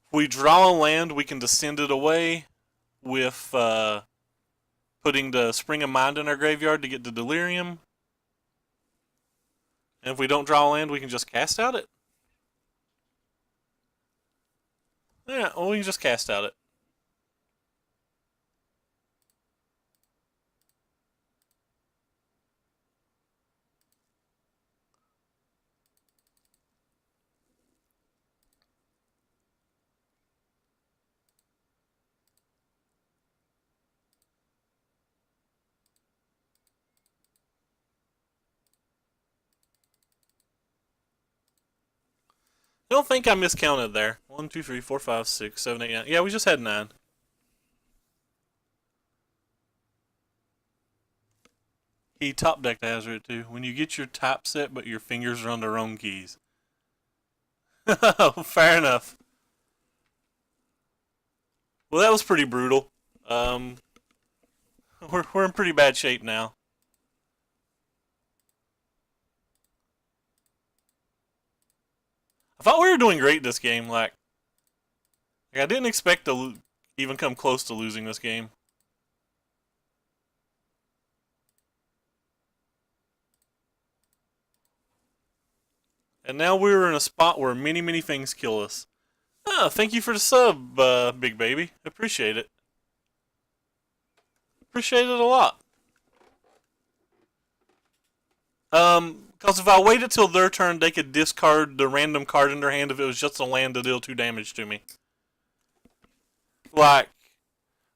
If we draw a land, we can descend it away with putting the Spring of Mind in our graveyard to get the Delirium. And if we don't draw a land, we can just cast out it. Yeah, well, we can just cast out it. I don't think I miscounted there. 1, 2, 3, 4, 5, 6, 7, 8, 9. Yeah, we just had 9. He top decked Hazoret too. When you get your top set, but your fingers are on the wrong keys. Fair enough. Well, that was pretty brutal. Um, we're in pretty bad shape now. I thought we were doing great this game. Like I didn't expect to even come close to losing this game. And now we're in a spot where many things kill us. Ah, thank you for the sub, big baby. Appreciate it. Appreciate it a lot. Because if I waited till their turn, they could discard the random card in their hand if it was just a land to deal 2 damage to me. Like,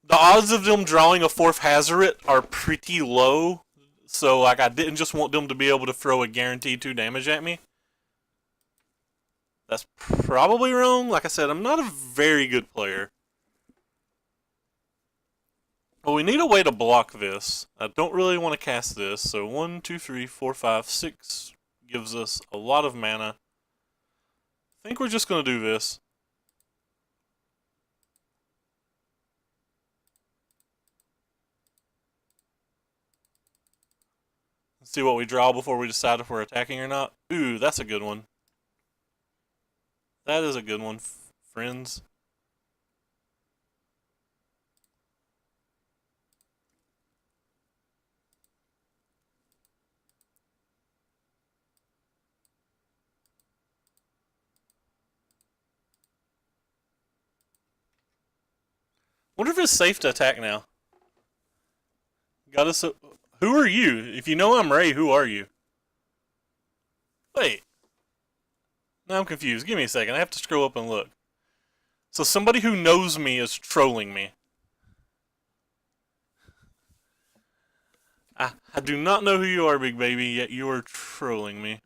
the odds of them drawing a 4th Hazoret are pretty low. So, like, I didn't just want them to be able to throw a guaranteed 2 damage at me. That's probably wrong. Like I said, I'm not a very good player. Well, we need a way to block this. I don't really want to cast this. So 1, 2, 3, 4, 5, 6 gives us a lot of mana. I think we're just going to do this. Let's see what we draw before we decide if we're attacking or not. Ooh, that's a good one. That is a good one, friends. Wonder if it's safe to attack now. Got us. Who are you? If you know I'm Ray, who are you? Wait. Now I'm confused. Give me a second. I have to scroll up and look. So somebody who knows me is trolling me. I do not know who you are, big baby, yet you are trolling me.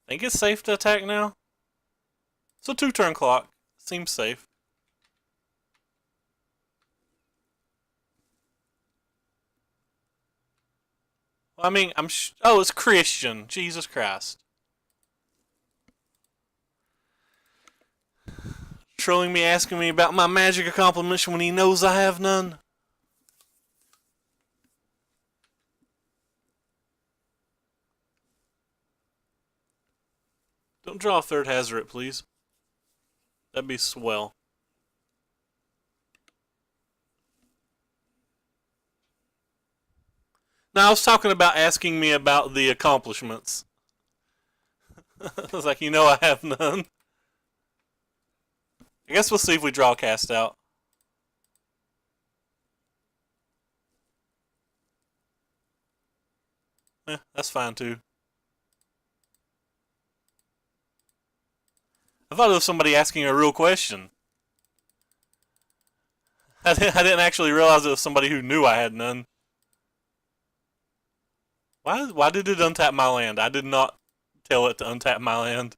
Think it's safe to attack now? It's a 2-turn clock. Seems safe. Well, I mean, oh, it's Christian. Jesus Christ. Trolling me, asking me about my magic accomplishments when he knows I have none. Don't draw a 3rd Hazoret, please. That'd be swell. Now, I was talking about asking me about the accomplishments. I was like, you know I have none. I guess we'll see if we draw a cast out. That's fine too. I thought it was somebody asking a real question. I didn't actually realize it was somebody who knew I had none. Why did it untap my land? I did not tell it to untap my land.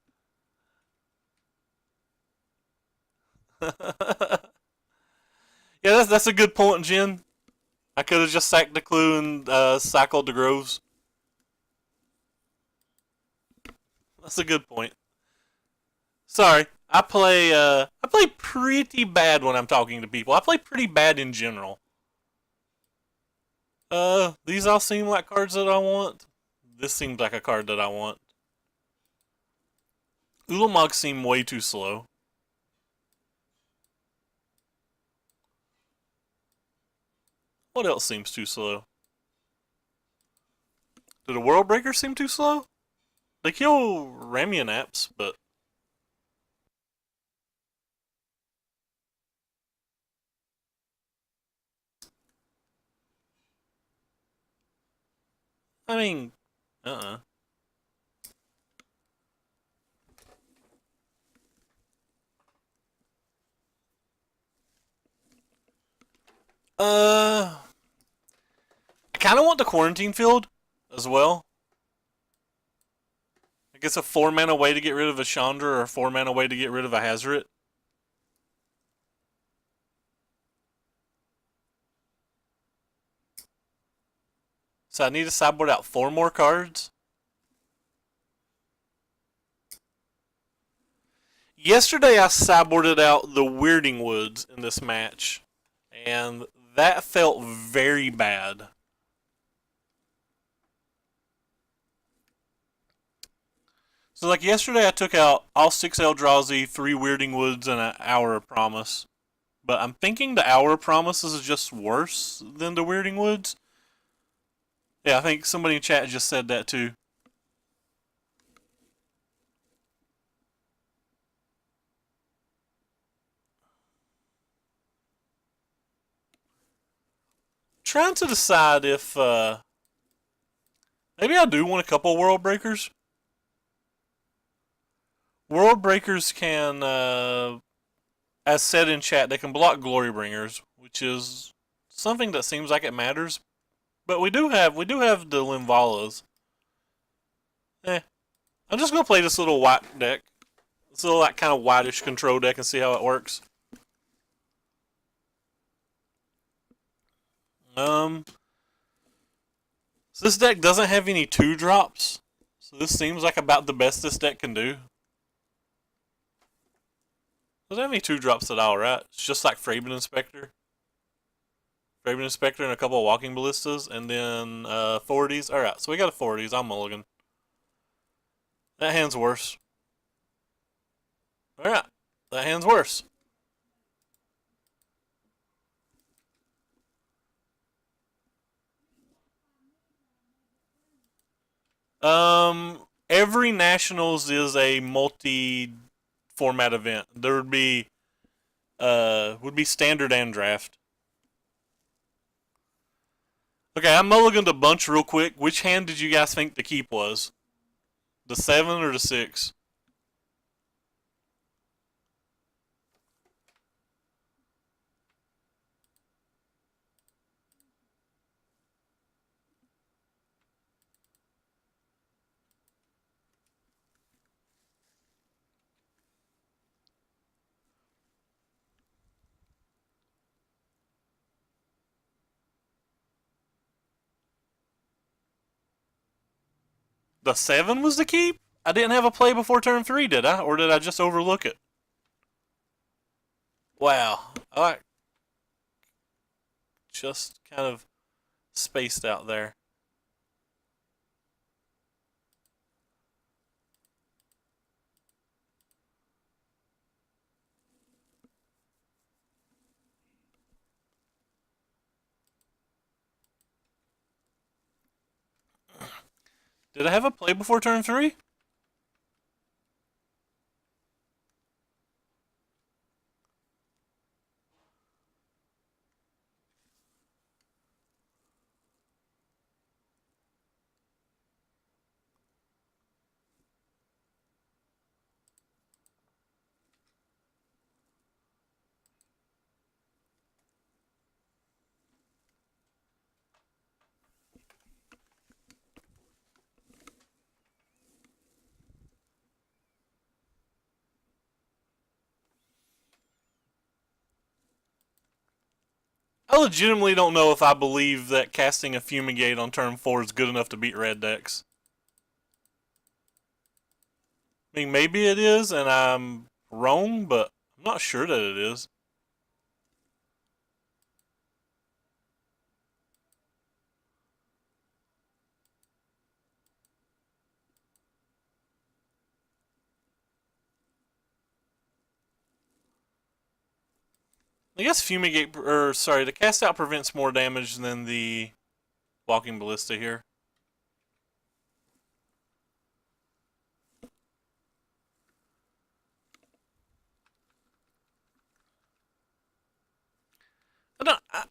Yeah, that's a good point, Jen. I could have just sacked the clue and cycled the groves. That's a good point. Sorry, I play pretty bad when I'm talking to people. I play pretty bad in general. These all seem like cards that I want. This seems like a card that I want. Ulamog seem way too slow. What else seems too slow? Do the World Breakers seem too slow? They kill Ramian apps, but I mean, uh-uh. I kind of want the Quarantine Field as well. I guess a 4-mana way to get rid of a Chandra or a 4-mana way to get rid of a Hazoret. So I need to sideboard out 4 more cards. Yesterday I sideboarded out the Weirding Woods in this match, and that felt very bad. So like yesterday I took out all 6 Eldrazi, 3 Weirding Woods, and an Hour of Promise. But I'm thinking the Hour of Promise is just worse than the Weirding Woods. Yeah, I think somebody in chat just said that too. trying to decide if maybe I do want a couple World Breakers. World Breakers can, as said in chat, they can block Glory Bringers, which is something that seems like it matters. But we do have the Limvalas. Eh, I'm just gonna play this little white deck. This little like kind of whitish control deck and see how it works. Um, so this deck doesn't have any 2-drops. So this seems like about the best this deck can do. Doesn't have any 2-drops at all, right? It's just like Fraben Inspector. Fraben Inspector and a couple of Walking Ballistas, and then 40s. Alright, so we got a 40s. I'm mulligan. That hand's worse. Alright, that hand's worse. Every Nationals is a multi-format event. There would be standard and draft. Okay, I'm mulliganed a bunch real quick. Which hand did you guys think the keep was? The 7 or the 6? The 7 was the keep? I didn't have a play before turn 3, did I? Or did I just overlook it? Wow. I like just kind of spaced out there. Did I have a play before turn 3? I legitimately don't know if I believe that casting a Fumigate on turn 4 is good enough to beat red decks. I mean, maybe it is, and I'm wrong, but I'm not sure that it is. I guess Fumigate, or sorry, the cast out prevents more damage than the Walking Ballista here.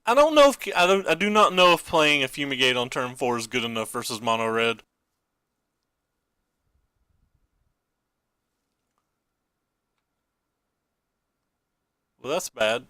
I don't know if I do not know if playing a Fumigate on turn 4 is good enough versus mono red. Well, that's bad.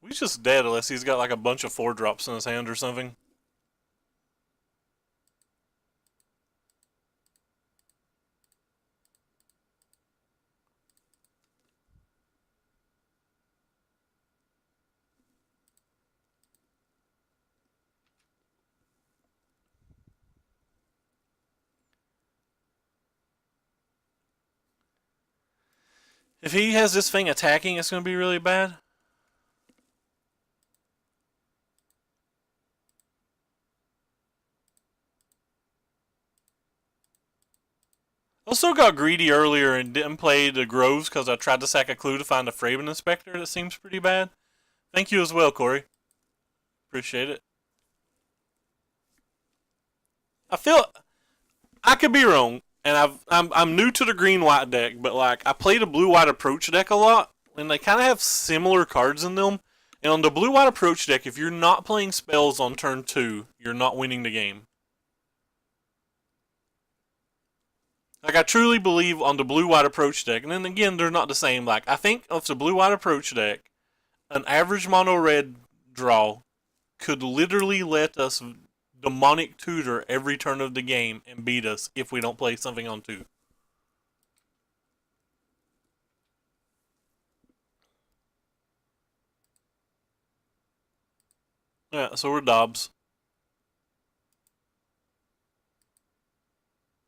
He's just dead unless he's got like a bunch of 4-drops in his hand or something. If he has this thing attacking, it's going to be really bad. Also got greedy earlier and didn't play the Groves because I tried to sack a clue to find a Fraben Inspector that seems pretty bad. Thank you as well, Corey. Appreciate it. I feel I could be wrong, and I'm new to the green white deck, but like I played a blue white approach deck a lot, and they kind of have similar cards in them. And on the blue white approach deck, if you're not playing spells on turn 2, you're not winning the game. Like I truly believe on the blue white approach deck, and then again they're not the same. Like I think of the blue white approach deck, an average mono red draw could literally let us demonic tutor every turn of the game and beat us if we don't play something on 2. Yeah, so we're Dobbs.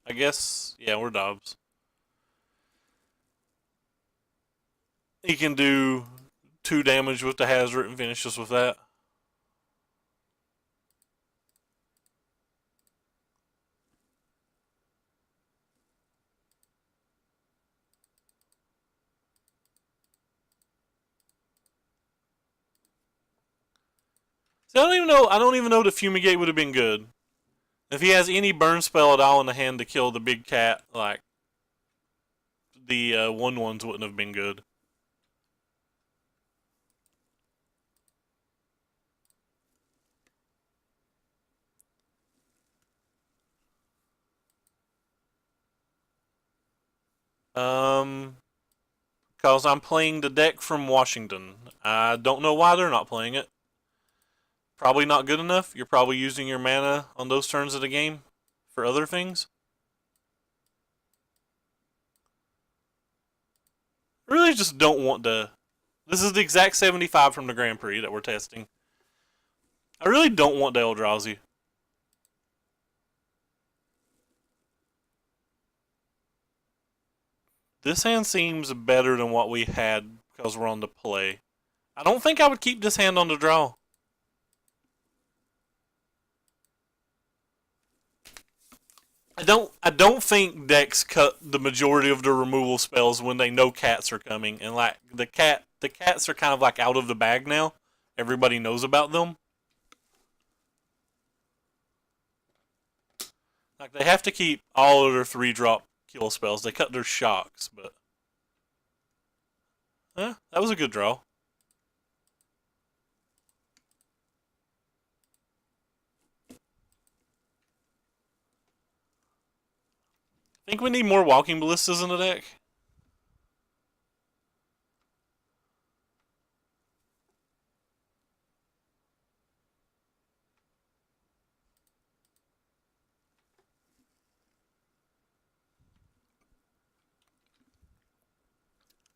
I guess, yeah, we're Dobbs. He can do 2 damage with the hazard and finishes with that. See, I don't even know if Fumigate would have been good. If he has any burn spell at all in the hand to kill the big cat, like the 1/1s wouldn't have been good. Um, because I'm playing the deck from Washington. I don't know why they're not playing it. Probably not good enough. You're probably using your mana on those turns of the game for other things. I really just don't want to. This is the exact 75 from the Grand Prix that we're testing. I really don't want the Eldrazi. This hand seems better than what we had because we're on the play. I don't think I would keep this hand on the draw. I don't think decks cut the majority of the removal spells when they know cats are coming, and like the cats are kind of like out of the bag now. Everybody knows about them. Like they have to keep all of their 3-drop kill spells. They cut their shocks, but that was a good draw. I think we need more walking ballistas in the deck.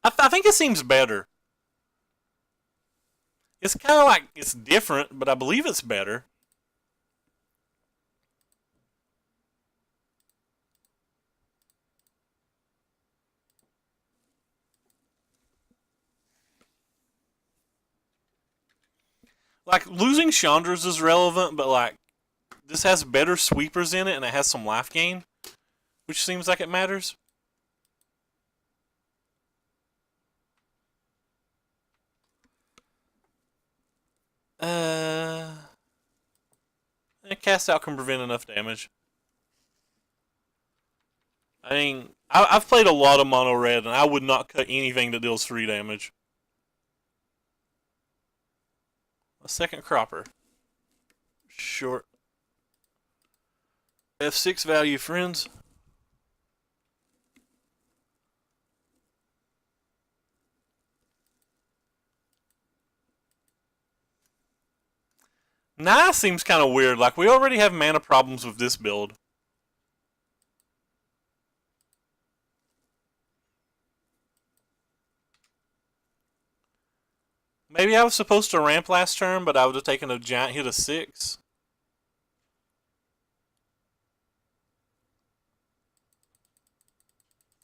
I think it seems better. It's kind of like it's different, but I believe it's better. Like losing Chandra's is relevant, but like this has better sweepers in it and it has some life gain, which seems like it matters. Uh, Cast out can prevent enough damage. I mean, I've played a lot of mono red, and I would not cut anything that deals 3 damage. A second cropper. Short. F6 value, friends. Nah seems kind of weird. Like, we already have mana problems with this build. Maybe I was supposed to ramp last turn, but I would have taken a giant hit of 6.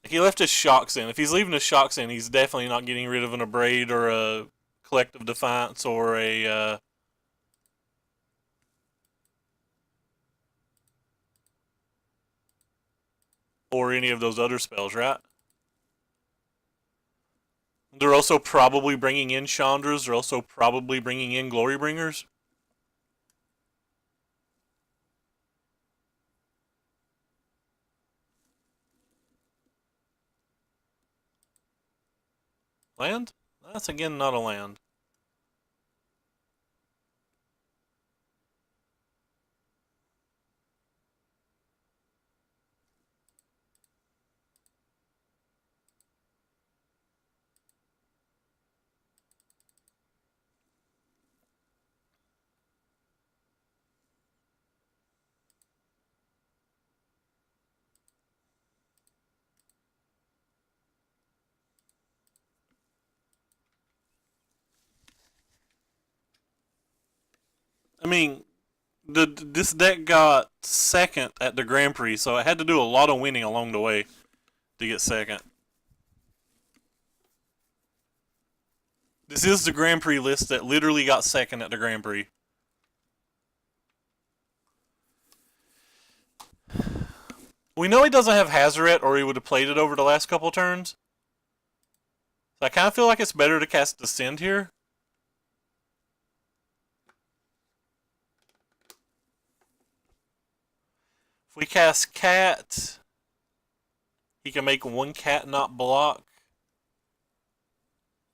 He left his shocks in. If he's leaving his shocks in, he's definitely not getting rid of an Abrade or a Collective Defiance or a or any of those other spells, right? They're also probably bringing in Chandras. They're also probably bringing in Glorybringers. Land? That's again not a land. I mean, this deck got second at the Grand Prix, so it had to do a lot of winning along the way to get second. This is the Grand Prix list that literally got second at the Grand Prix. We know he doesn't have Hazoret, or he would have played it over the last couple turns. So I kind of feel like it's better to cast Descend here. If we cast Cat, he can make one cat not block.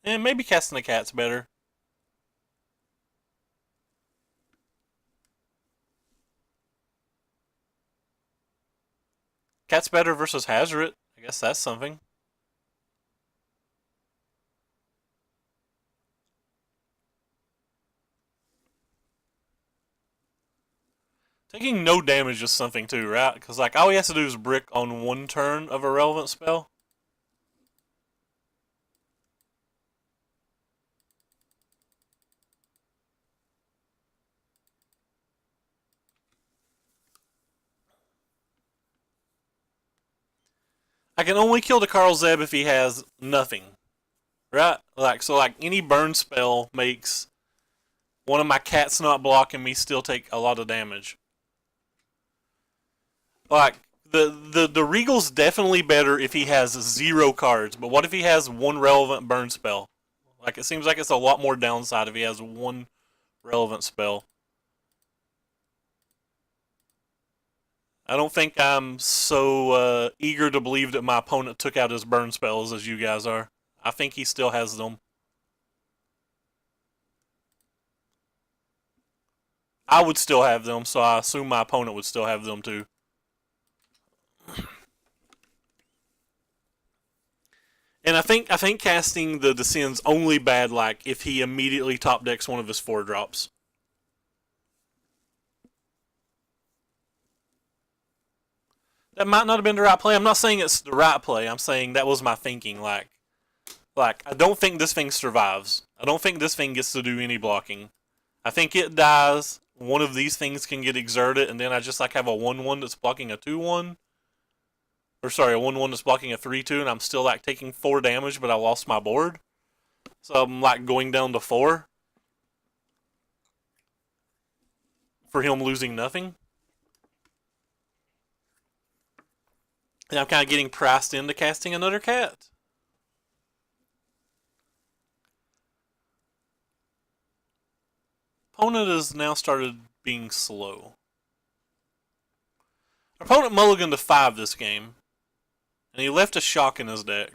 And maybe casting the Cat's better. Cat's better versus Hazoret. I guess that's something. Taking no damage is something too, right? Because like all he has to do is brick on one turn of a relevant spell. I can only kill the Karl Zeb if he has nothing, right? Like so, like any burn spell makes one of my cats not blocking me still take a lot of damage. Like the Regal's definitely better if he has 0 cards, but what if he has one relevant burn spell? Like it seems like it's a lot more downside if he has one relevant spell. I don't think I'm so eager to believe that my opponent took out his burn spells as you guys are. I think he still has them. I would still have them, so I assume my opponent would still have them too. And I think casting the Descend's only bad like if he immediately top decks one of his 4-drops. That might not have been the right play. I'm not saying it's the right play. I'm saying that was my thinking. Like I don't think this thing survives. I don't think this thing gets to do any blocking. I think it dies. One of these things can get exerted, and then I just like have a 1/1 that's blocking a 2/1. Or sorry, a 1/1 that's blocking a 3/2, and I'm still like taking 4 damage, but I lost my board. So I'm like going down to 4 for him losing nothing. And I'm kind of getting priced into casting another cat. Opponent has now started being slow. Our opponent mulliganed to 5 this game, and he left a shock in his deck.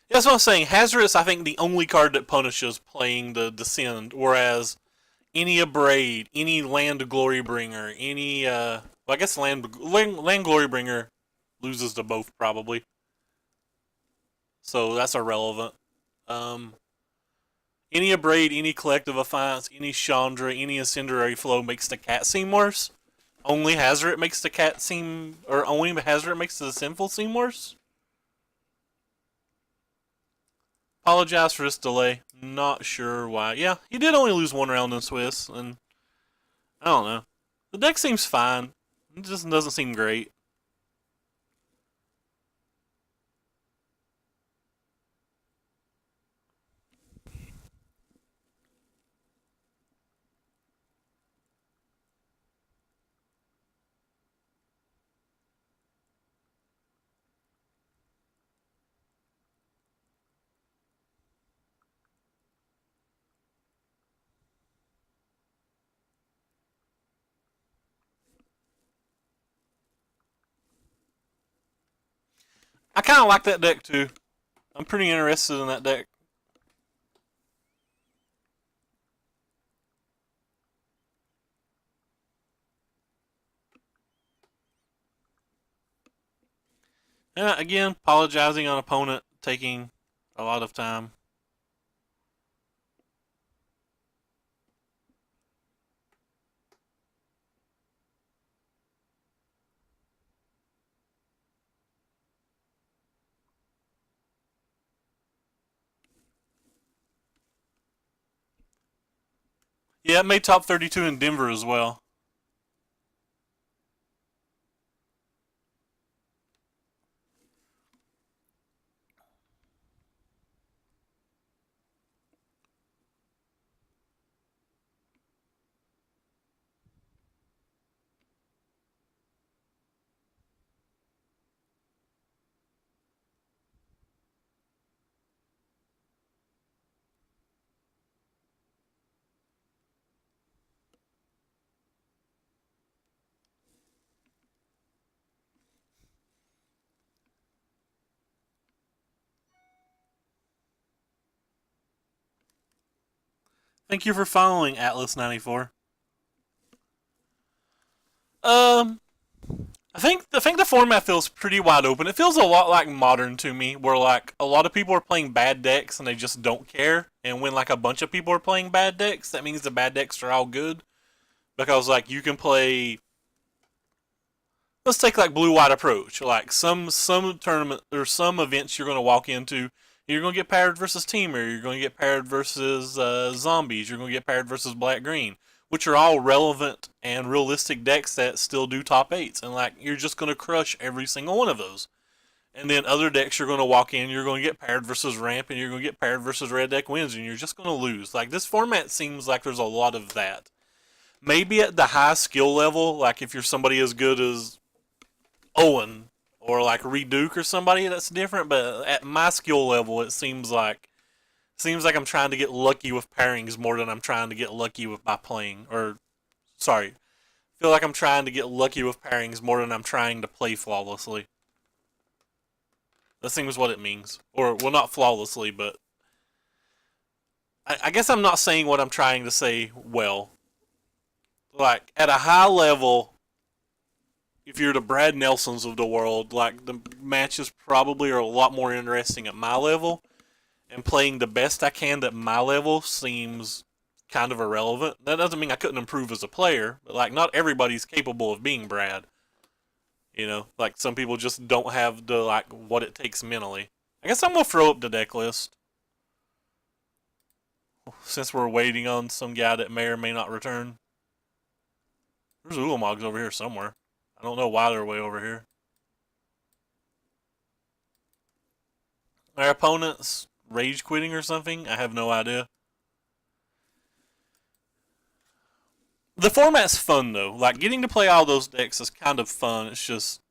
Yeah, that's what I'm saying. Hazoret's, I think, the only card that punishes playing the Descend, whereas any Abrade, any Land Glorybringer, any, well, I guess Land Glorybringer loses to both, probably. So that's irrelevant. Um, any Abrade, any Collective Affiance, any Chandra, any Incendiary Flow makes the cat seem worse. Only Hazoret makes the cat seem, or only Hazoret makes the Sinful seem worse. Apologize for this delay. Not sure why. Yeah, he did only lose 1 round in Swiss, and I don't know. The deck seems fine. It just doesn't seem great. I kind of like that deck too. I'm pretty interested in that deck. And again, apologizing on opponent taking a lot of time. Yeah, it made top 32 in Denver as well. Thank you for following Atlas94. Um, I think the format feels pretty wide open. It feels a lot like modern to me, where like a lot of people are playing bad decks and they just don't care. And when like a bunch of people are playing bad decks, that means the bad decks are all good because like you can play. Let's take like blue white approach. Like some tournament or some events you're going to walk into, you're going to get paired versus Teamer. You're going to get paired versus zombies. You're going to get paired versus black green, which are all relevant and realistic decks that still do top eights. And like you're just going to crush every single one of those. And then other decks you're going to walk in, you're going to get paired versus ramp, and you're going to get paired versus red deck wins, and you're just going to lose. Like this format seems like there's a lot of that. Maybe at the high skill level, like if you're somebody as good as Owen or like Reduke or somebody, that's different. But at my skill level, it seems like I'm trying to get lucky with pairings more than I'm trying to get lucky with by playing. Or sorry, I feel like I'm trying to get lucky with pairings more than I'm trying to play flawlessly. That seems what it means. Or well, not flawlessly, but I guess I'm not saying what I'm trying to say well. Like at a high level, if you're the Brad Nelsons of the world, like the matches probably are a lot more interesting at my level, and playing the best I can at my level seems kind of irrelevant. That doesn't mean I couldn't improve as a player, but like not everybody's capable of being Brad. You know, like some people just don't have the like what it takes mentally. I guess I'm gonna throw up the deck list since we're waiting on some guy that may or may not return. There's Ulamogs over here somewhere. I don't know why they're way over here. Our opponent's rage quitting or something? I have no idea. The format's fun though. Like getting to play all those decks is kind of fun. It's just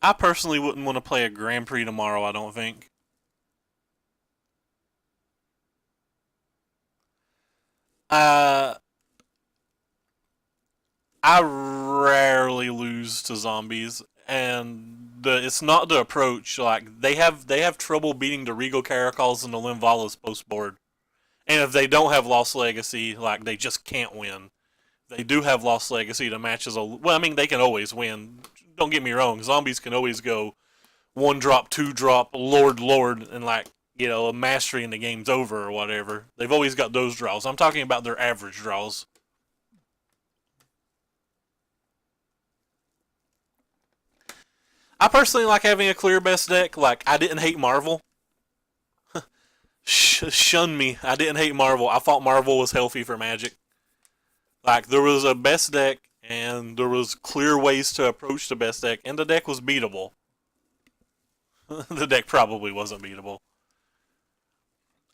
I personally wouldn't want to play a Grand Prix tomorrow, I don't think. Uh I rarely lose to zombies and it's not the approach. Like they have trouble beating the Regal Caracols and the Linvalas post board. And if they don't have Lost Legacy, like they just can't win. They do have Lost Legacy. The matches, well, I mean, they can always win. Don't get me wrong. Zombies can always go one drop, two drop, Lord, and like a mastery and the game's over or whatever. They've always got those draws. I'm talking about their average draws. I personally like having a clear best deck. Like I didn't hate Marvel. Shun me. I didn't hate Marvel. I thought Marvel was healthy for Magic. Like there was a best deck and there was clear ways to approach the best deck, and the deck was beatable. The deck probably wasn't beatable.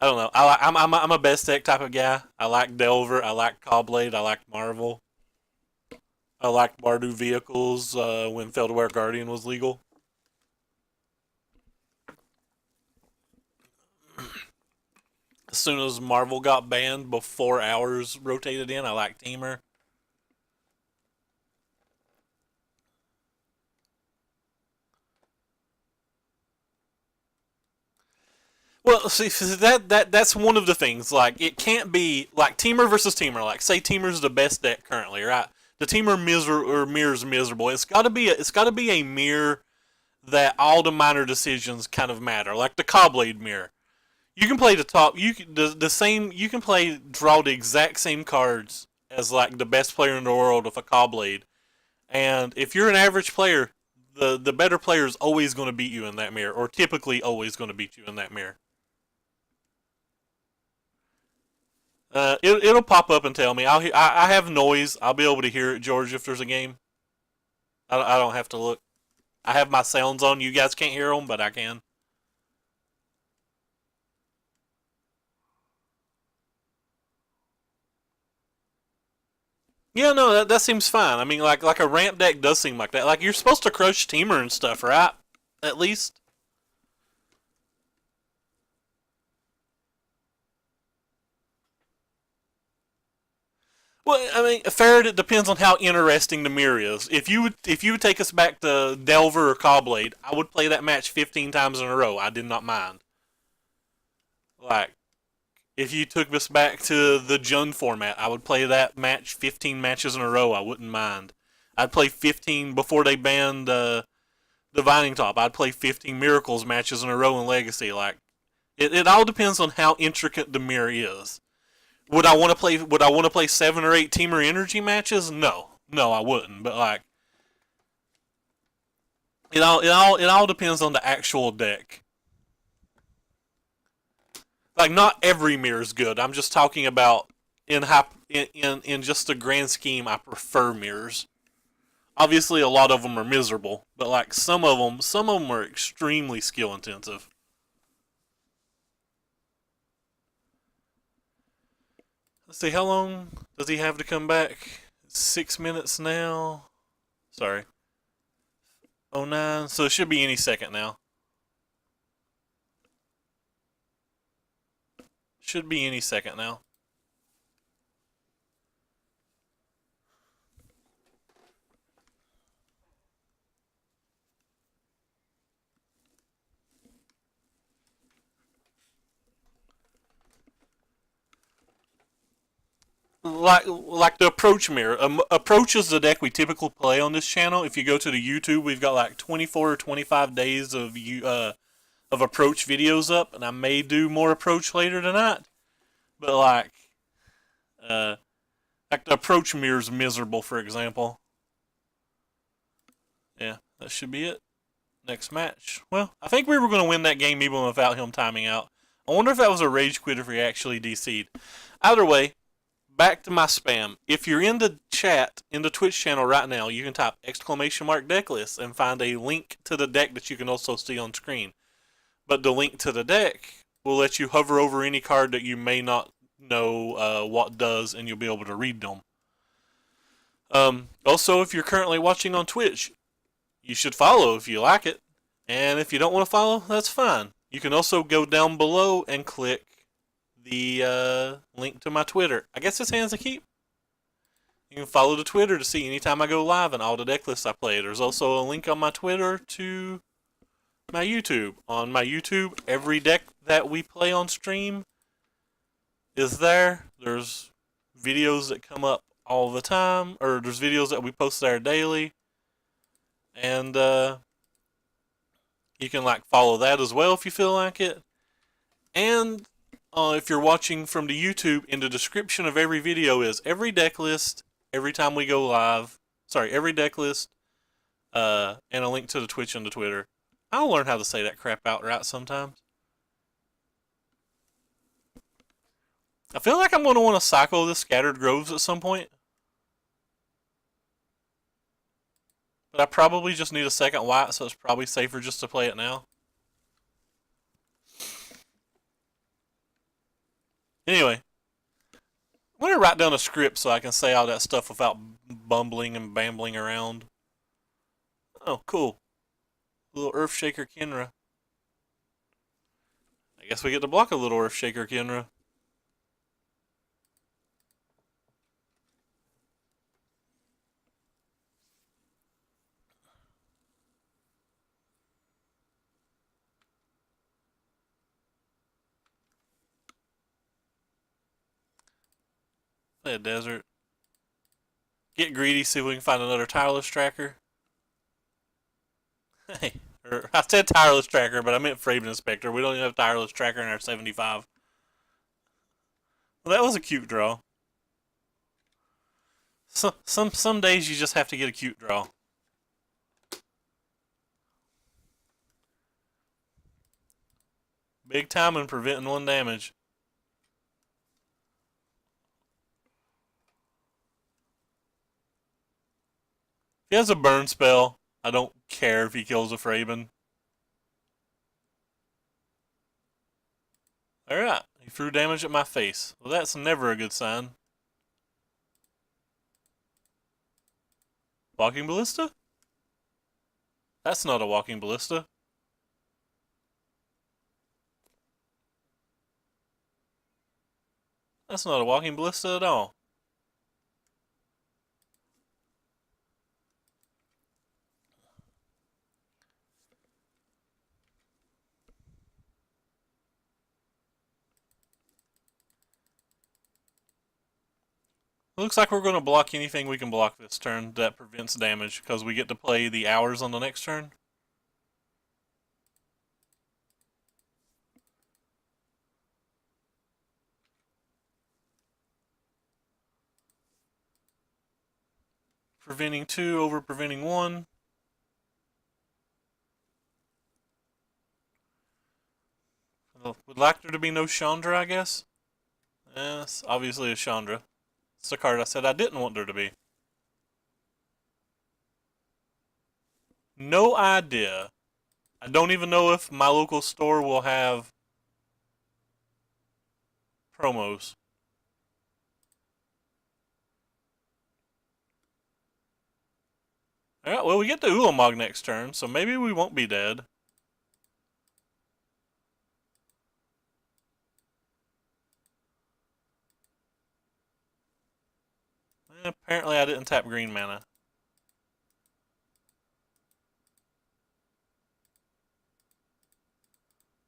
I don't know. I'm a best deck type of guy. I like Delver. I like Cobblade. I like Marvel. I like Bardu vehicles when Feldware Guardian was legal. As soon as Marvel got banned before ours rotated in, I like Teamer. Well, see that's one of the things. Like it can't be like teamer versus teamer. Like say teamer's the best deck currently, right? The teamer mirror's miserable. It's got to be a mirror that all the minor decisions kind of matter. Like the Cobblade mirror. You can play the top. You can the same. You can play draw the exact same cards as like the best player in the world with a Cobblade, and if you're an average player, the better player is always going to beat you in that mirror, or typically always going to beat you in that mirror. It'll pop up and tell me. I have noise. I'll be able to hear it, George, if there's a game. I don't have to look. I have my sounds on. You guys can't hear them, but I can. Yeah, no, that seems fine. I mean, like a ramp deck does seem like that. Like you're supposed to crush teamer and stuff, right? At least. Well, I mean, Farad. It depends on how interesting the mirror is. If you would take us back to Delver or Cobblade, I would play that match 15 times in a row. I did not mind. Like if you took us back to the Jund format, I would play that match 15 matches in a row. I wouldn't mind. I'd play 15 before they banned Divining Top. I'd play 15 Miracles matches in a row in Legacy. Like it all depends on how intricate the mirror is. Would I want to play? Would I want to play 7 or 8 Teamer Energy matches? No, no, I wouldn't. But like it all depends on the actual deck. Like not every mirror is good. I'm just talking about in just the grand scheme. I prefer mirrors. Obviously, a lot of them are miserable, but like some of them are extremely skill intensive. Let's see, how long does he have to come back? 6 minutes now. Sorry, 09. So it should be any second now. Should be any second now. Like the approach mirror. Approach is the deck we typically play on this channel. If you go to the YouTube, we've got like 24 or 25 days of approach videos up, and I may do more approach later tonight. But uh, like the approach mirror is miserable, for example. Yeah, that should be it. Next match. Well, I think we were going to win that game even without him timing out. I wonder if that was a rage quit if he actually DC'd. Either way, back to my spam. If you're in the chat, in the Twitch channel right now, you can type exclamation mark deck list and find a link to the deck that you can also see on screen. But the link to the deck will let you hover over any card that you may not know what does, and you'll be able to read them. Also, if you're currently watching on Twitch, you should follow if you like it. And if you don't want to follow, that's fine. You can also go down below and click the link to my Twitter. I guess this hands a keep. You can follow the Twitter to see anytime I go live and all the deck lists I play. There's also a link on my Twitter to my YouTube. On my YouTube, every deck that we play on stream is there. There's videos that come up all the time, or there's videos that we post there daily. And you can like follow that as well if you feel like it. And if you're watching from the YouTube, in the description of every video is every deck list, every time we go live. Sorry, every deck list, and a link to the Twitch and the Twitter. I'll learn how to say that crap out right sometimes. I feel like I'm going to want to cycle the Scattered Groves at some point. But I probably just need a second white, so it's probably safer just to play it now. Anyway, I'm going to write down a script so I can say all that stuff without bumbling and bambling around. Oh, cool. Little Earthshaker Kenra. I guess we get to block a little Earthshaker Kenra. Play a desert. Get greedy, see if we can find another tireless tracker. Hey, I said tireless tracker, but I meant Fraven Inspector. We don't even have tireless tracker in our 75. Well, that was a cute draw. Some days you just have to get a cute draw. Big time and preventing 1 damage. If he has a burn spell, I don't care if he kills a Fraven. Alright, he threw damage at my face. Well, that's never a good sign. Walking Ballista? That's not a Walking Ballista. That's not a Walking Ballista at all. Looks like we're going to block anything we can block this turn that prevents damage, because we get to play the hours on the next turn. Preventing 2 over preventing 1. Would like there to be no Chandra, I guess? Yes, obviously a Chandra. It's the card I said I didn't want there to be. No idea. I don't even know if my local store will have promos. Alright, well, we get the Ulamog next turn, so maybe we won't be dead. Apparently I didn't tap green mana.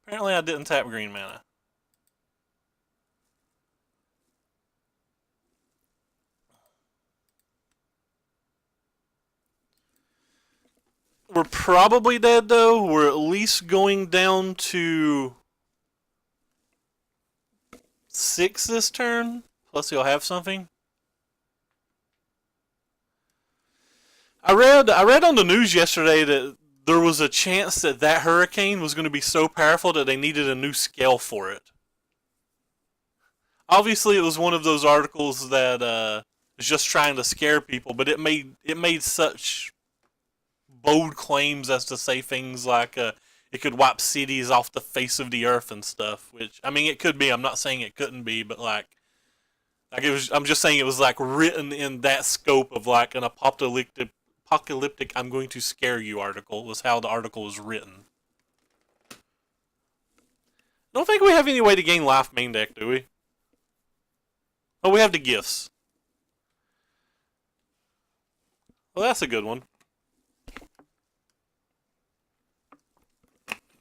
Apparently I didn't tap green mana. We're probably dead, though. We're at least going down to 6 this turn. Plus he'll have something. I read on the news yesterday that there was a chance that that hurricane was going to be so powerful that they needed a new scale for it. Obviously, it was one of those articles that is just trying to scare people, but it made such bold claims as to say things like it could wipe cities off the face of the earth and stuff. Which, I mean, it could be. I'm not saying it couldn't be, but like it was. I'm just saying it was like written in that scope of like an apocalyptic I'm going to scare you article was how the article was written. I don't think we have any way to gain life main deck, do we? Oh, we have the gifts. Well, that's a good one.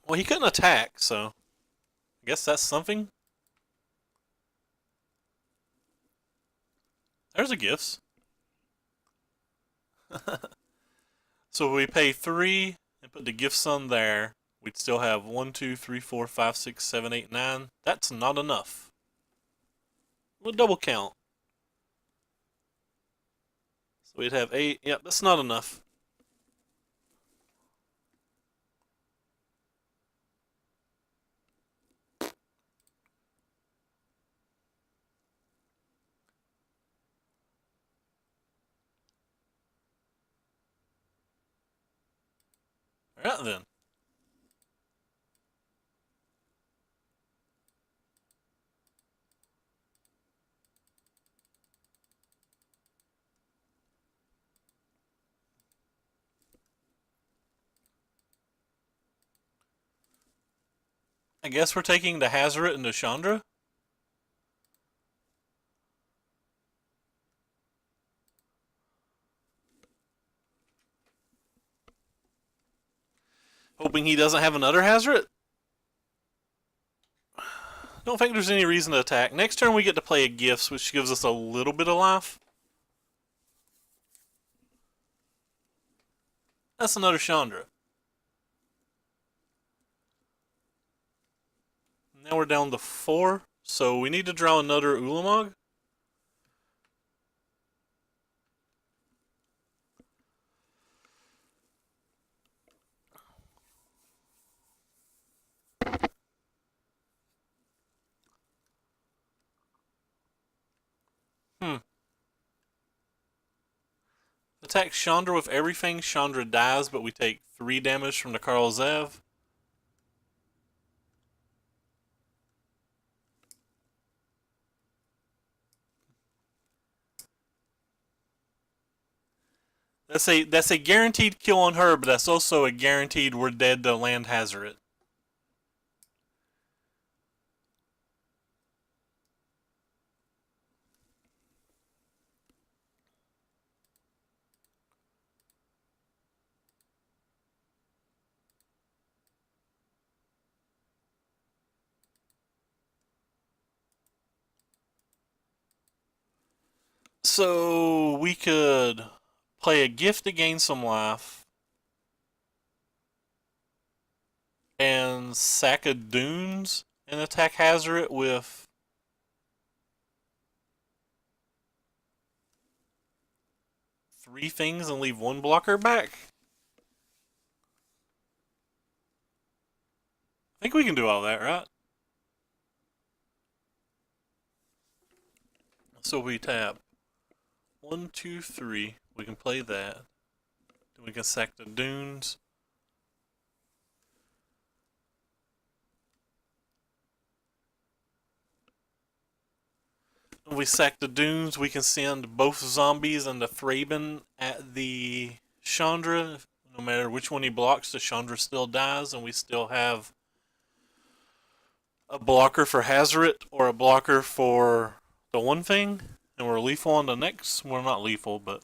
Well, he couldn't attack, so I guess that's something. There's the gifts. So if we pay 3 and put the gifts on there, we'd still have 1, 2, 3, 4, 5, 6, 7, 8, 9. That's not enough. We'll double count. So we'd have 8. Yep, that's not enough. Alright then. I guess we're taking the Hazoret and the Chandra. Hoping he doesn't have another Hazoret. Don't think there's any reason to attack. Next turn we get to play a Gifts, which gives us a little bit of life. That's another Chandra. Now we're down to 4, so we need to draw another Ulamog. Attack Chandra with everything. Chandra dies, but we take 3 damage from the Karl Zev. That's a guaranteed kill on her, but that's also a guaranteed we're dead to Land Hazoret. So we could play a gift to gain some life and sack a Dunes and attack Hazoret with 3 things and leave 1 blocker back. I think we can do all that, right? So we tap 1, 2, 3. We can play that. Then we can sack the Dunes. When we sack the Dunes, we can send both zombies and the Thraben at the Chandra. No matter which one he blocks, the Chandra still dies, and we still have a blocker for Hazoret or a blocker for the one thing. And we're lethal on the next. We're not lethal, but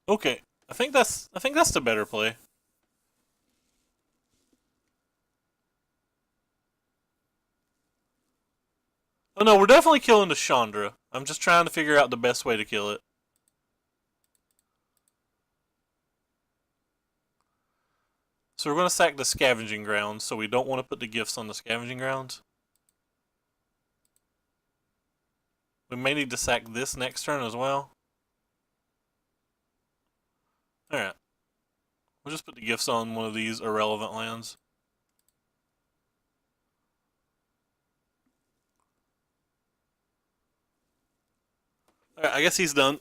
okay. I think that's the better play. Oh no, we're definitely killing the Chandra. I'm just trying to figure out the best way to kill it. So we're going to sack the Scavenging Grounds, so we don't want to put the gifts on the Scavenging Grounds. We may need to sack this next turn as well. Alright. We'll just put the gifts on one of these irrelevant lands. Alright, I guess he's done.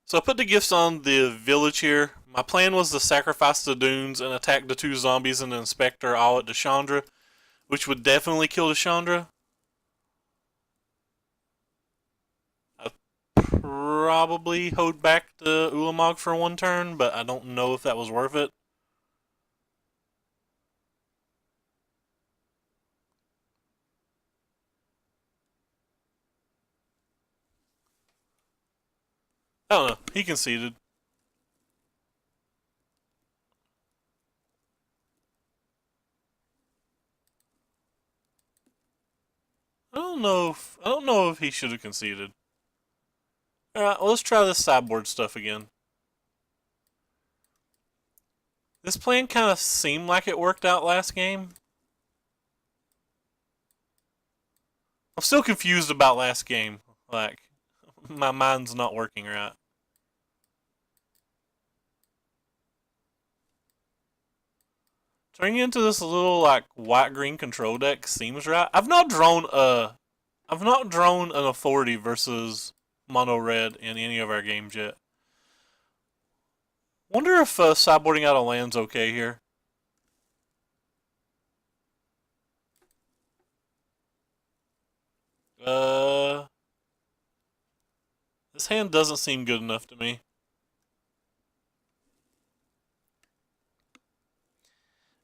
So I put the gifts on the village here. My plan was to sacrifice the Dunes and attack the 2 zombies and the Inspector all at the Chandra, which would definitely kill the Chandra. I'd probably hold back the Ulamog for 1 turn, but I don't know if that was worth it. I don't know. He conceded. I don't know if he should have conceded. Alright, well, let's try this sideboard stuff again. This plan kind of seemed like it worked out last game. I'm still confused about last game. Like, my mind's not working right. Turning into this little like white-green control deck seems right. I've not drawn an authority versus mono red in any of our games yet. Wonder if sideboarding out a land's okay here. This hand doesn't seem good enough to me.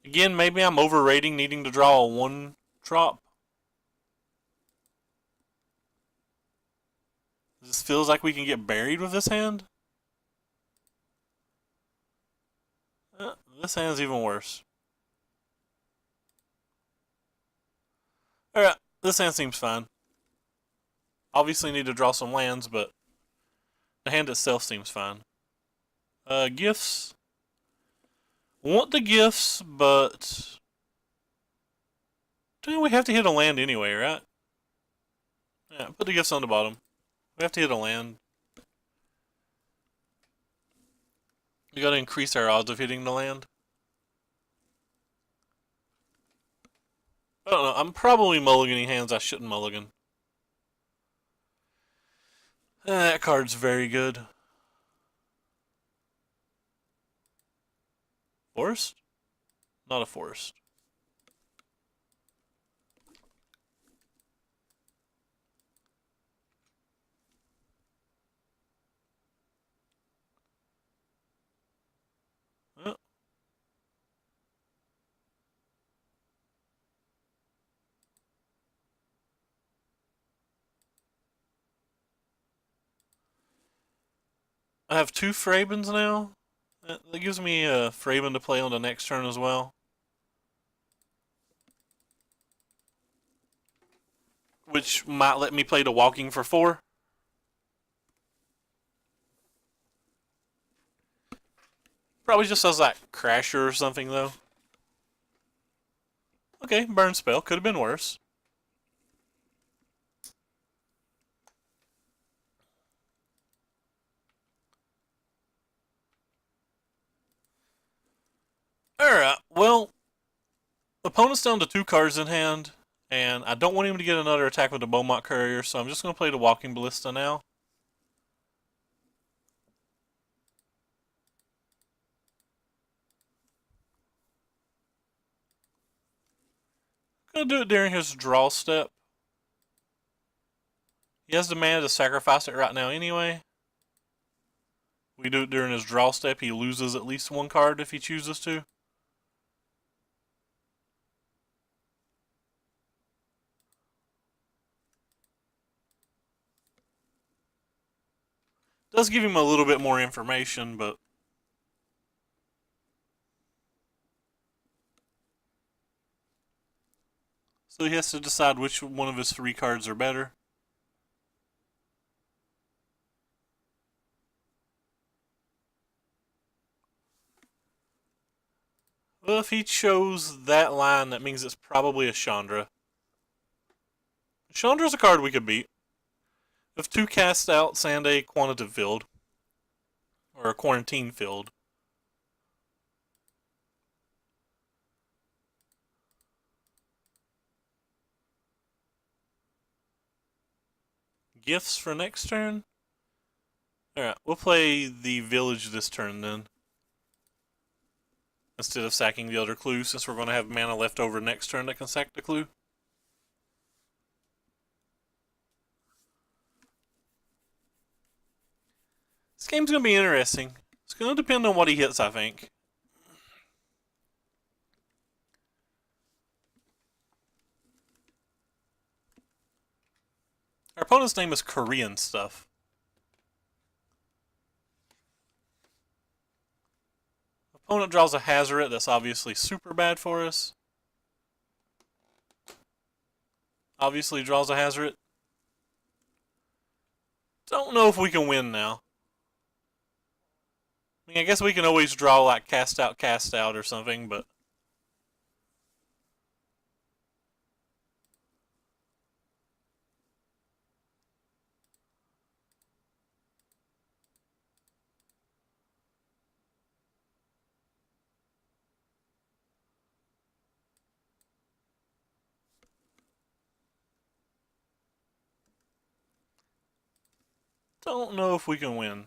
Again, maybe I'm overrating needing to draw a 1-drop. This feels like we can get buried with this hand. This hand's even worse. Alright, this hand seems fine. Obviously need to draw some lands, but the hand itself seems fine. Gifts. Want the gifts, but we have to hit a land anyway, right? Yeah, put the gifts on the bottom. We have to hit a land. We gotta increase our odds of hitting the land. I don't know, I'm probably mulliganing hands I shouldn't mulligan. That card's very good. Forest? Not a forest. Oh. I have 2 Frabens now. That gives me a Fraben to play on the next turn as well. Which might let me play the Walking for 4. Probably just as like Crasher or something though. Okay, Burn Spell. Could have been worse. Alright, well, opponent's down to 2 cards in hand, and I don't want him to get another attack with the Beaumont Courier, so I'm just going to play the Walking Ballista now. I'm going to do it during his draw step. He has the mana to sacrifice it right now anyway. We do it during his draw step, he loses at least 1 card if he chooses to. Does give him a little bit more information, but so he has to decide which one of his 3 cards are better. Well, if he chose that line, that means it's probably a Chandra. Chandra's a card we could beat. If 2 cast outs and a quantitative field, or a quarantine field. Gifts for next turn? Alright, we'll play the village this turn then. Instead of sacking the other clue, since we're going to have mana left over next turn that can sack the clue. This game's going to be interesting. It's going to depend on what he hits, I think. Our opponent's name is Korean Stuff. Opponent draws a Hazoret that's obviously super bad for us. Obviously draws a Hazoret. Don't know if we can win now. I mean, I guess we can always draw like cast out or something, but don't know if we can win.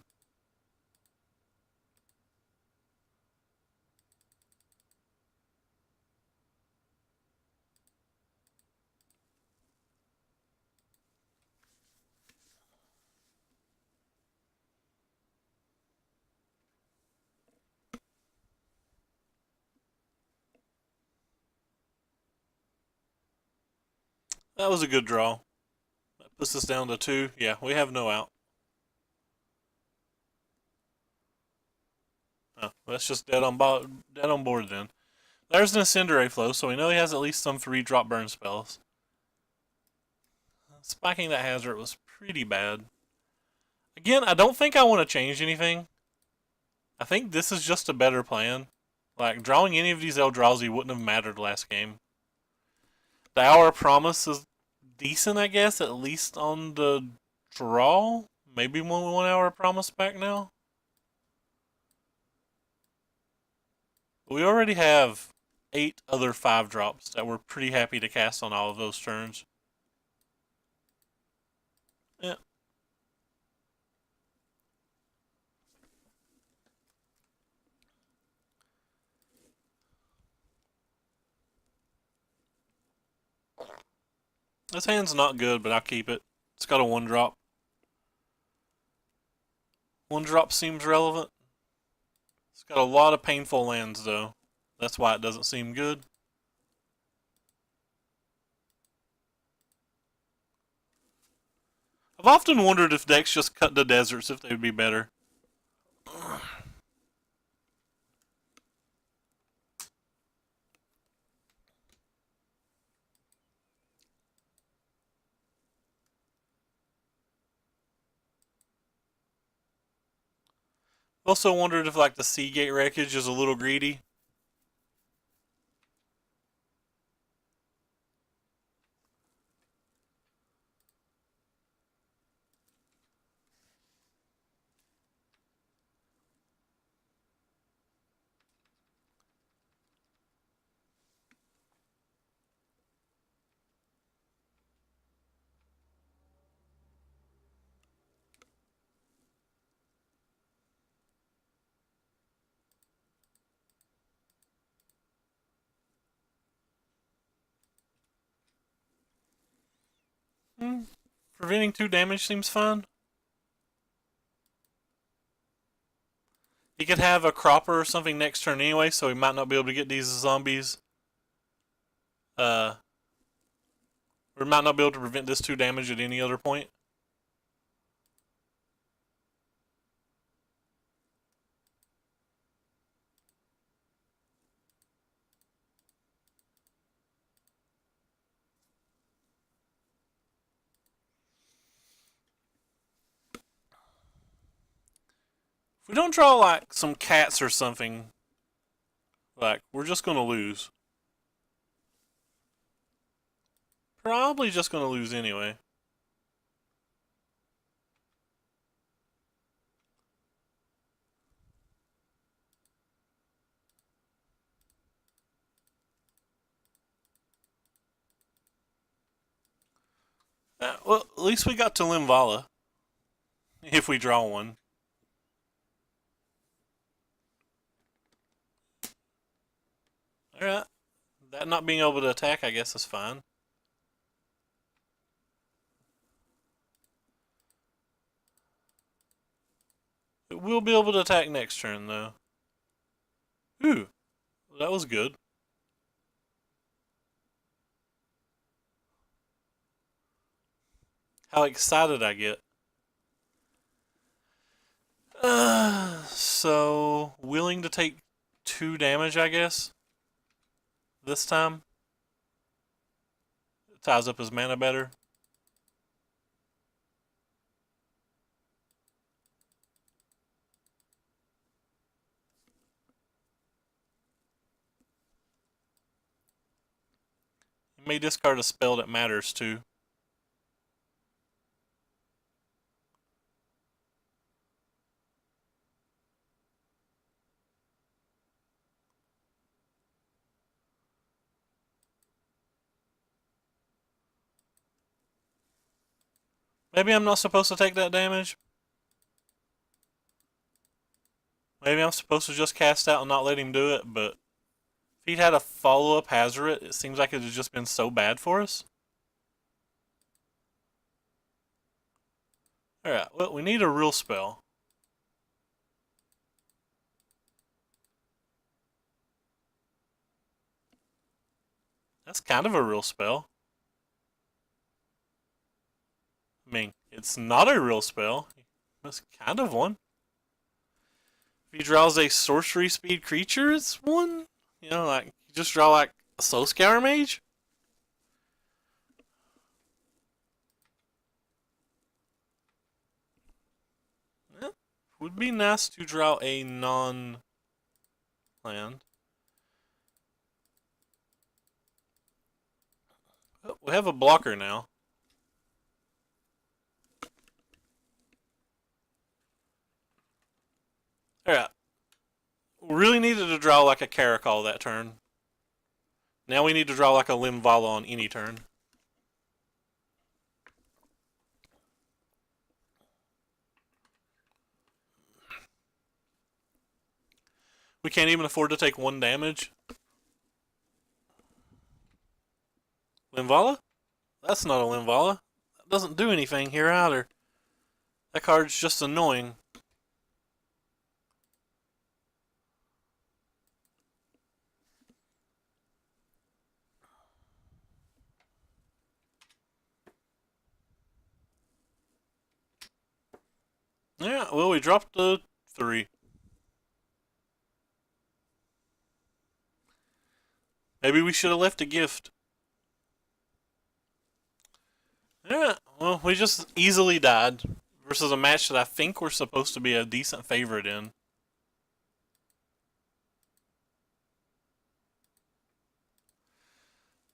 That was a good draw. That puts us down to 2. Yeah, we have no out. Oh, that's just dead on board then. There's an Incendiary Flow, so we know he has at least some 3-drop burn spells. Spiking that hazard was pretty bad. Again, I don't think I want to change anything. I think this is just a better plan. Like, drawing any of these Eldrazi wouldn't have mattered last game. The Hour of Promise is decent, I guess, at least on the draw. Maybe 1 Hour of Promise back now. We already have 8 other 5-drops that we're pretty happy to cast on all of those turns. Yeah. This hand's not good, but I'll keep it. It's got a 1-drop. 1-drop seems relevant. It's got a lot of painful lands, though. That's why it doesn't seem good. I've often wondered if decks just cut the deserts, if they would be better. Also wondered if like the Seagate wreckage is a little greedy. Hmm. Preventing 2 damage seems fine. He could have a Cropper or something next turn anyway, so he might not be able to get these zombies. Or might not be able to prevent this 2 damage at any other point. If we don't draw like some cats or something, like we're just gonna lose. Probably just gonna lose anyway. Well, at least we got to Limvala. If we draw one. Alright. That not being able to attack, I guess, is fine. It will be able to attack next turn, though. Ooh. That was good. How excited I get. So, willing to take 2 damage, I guess. This time. It ties up his mana better. He may discard a spell that matters, too. Maybe I'm not supposed to take that damage. Maybe I'm supposed to just cast out and not let him do it, but if he'd had a follow-up Hazoret, it seems like it would just been so bad for us. Alright, well, we need a real spell. That's kind of a real spell. I mean, it's not a real spell. It's kind of one. If he draws a sorcery speed creature, it's one. You know, like you just draw like a Soul Scour Mage. Yeah, would be nice to draw a non-land. Oh, we have a blocker now. Alright. We really needed to draw like a Caracol that turn. Now we need to draw like a Limvala on any turn. We can't even afford to take 1 damage. Limvala? That's not a Limvala. That doesn't do anything here either. That card's just annoying. Yeah, well, we dropped the 3. Maybe we should have left a gift. Yeah, well, we just easily died versus a match that I think we're supposed to be a decent favorite in.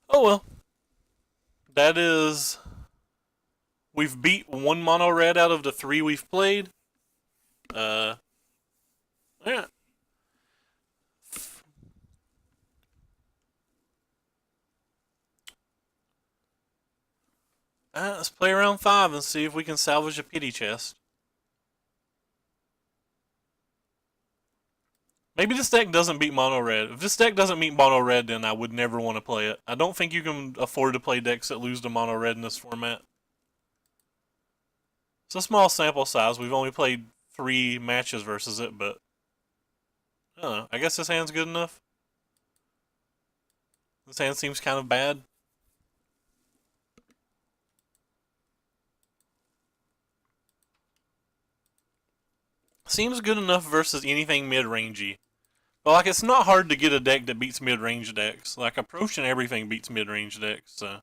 Oh well. That is... We've beat 1 mono red out of the 3 we've played. Yeah. Let's play around 5 and see if we can salvage a pity chest. Maybe this deck doesn't beat mono red. If this deck doesn't beat mono red, then I would never want to play it. I don't think you can afford to play decks that lose to mono red in this format. It's a small sample size. We've only played 3 matches versus it, but I don't know. I guess this hand's good enough. This hand seems kind of bad. Seems good enough versus anything mid-rangey. But like, it's not hard to get a deck that beats mid-range decks. Like, Approach and everything beats mid-range decks, so...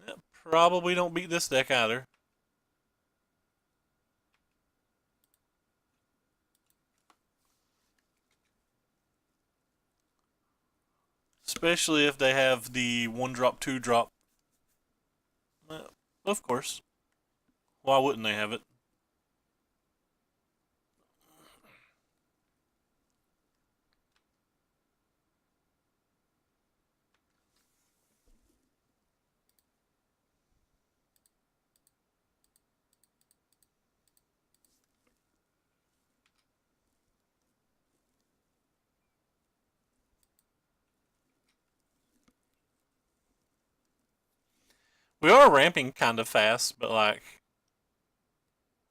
Yeah, probably don't beat this deck either. Especially if they have the 1-drop, 2-drop. Of course. Why wouldn't they have it? We are ramping kind of fast, but like...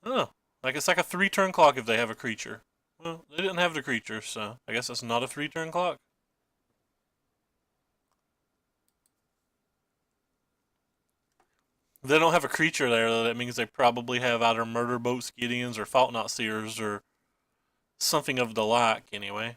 Oh, like it's like a 3-turn clock if they have a creature. Well, they didn't have the creature, so I guess it's not a 3-turn clock. If they don't have a creature there, though, that means they probably have either Murder Boats, Gideons, or Fault Not Seers, or something of the like, anyway.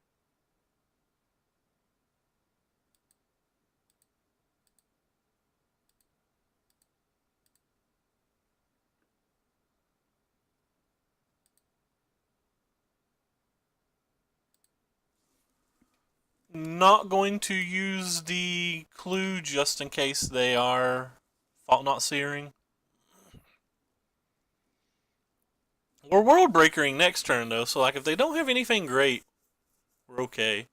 Not going to use the clue just in case they are Fault Not Searing. We're World Breakering next turn, though, so like if they don't have anything great, we're okay.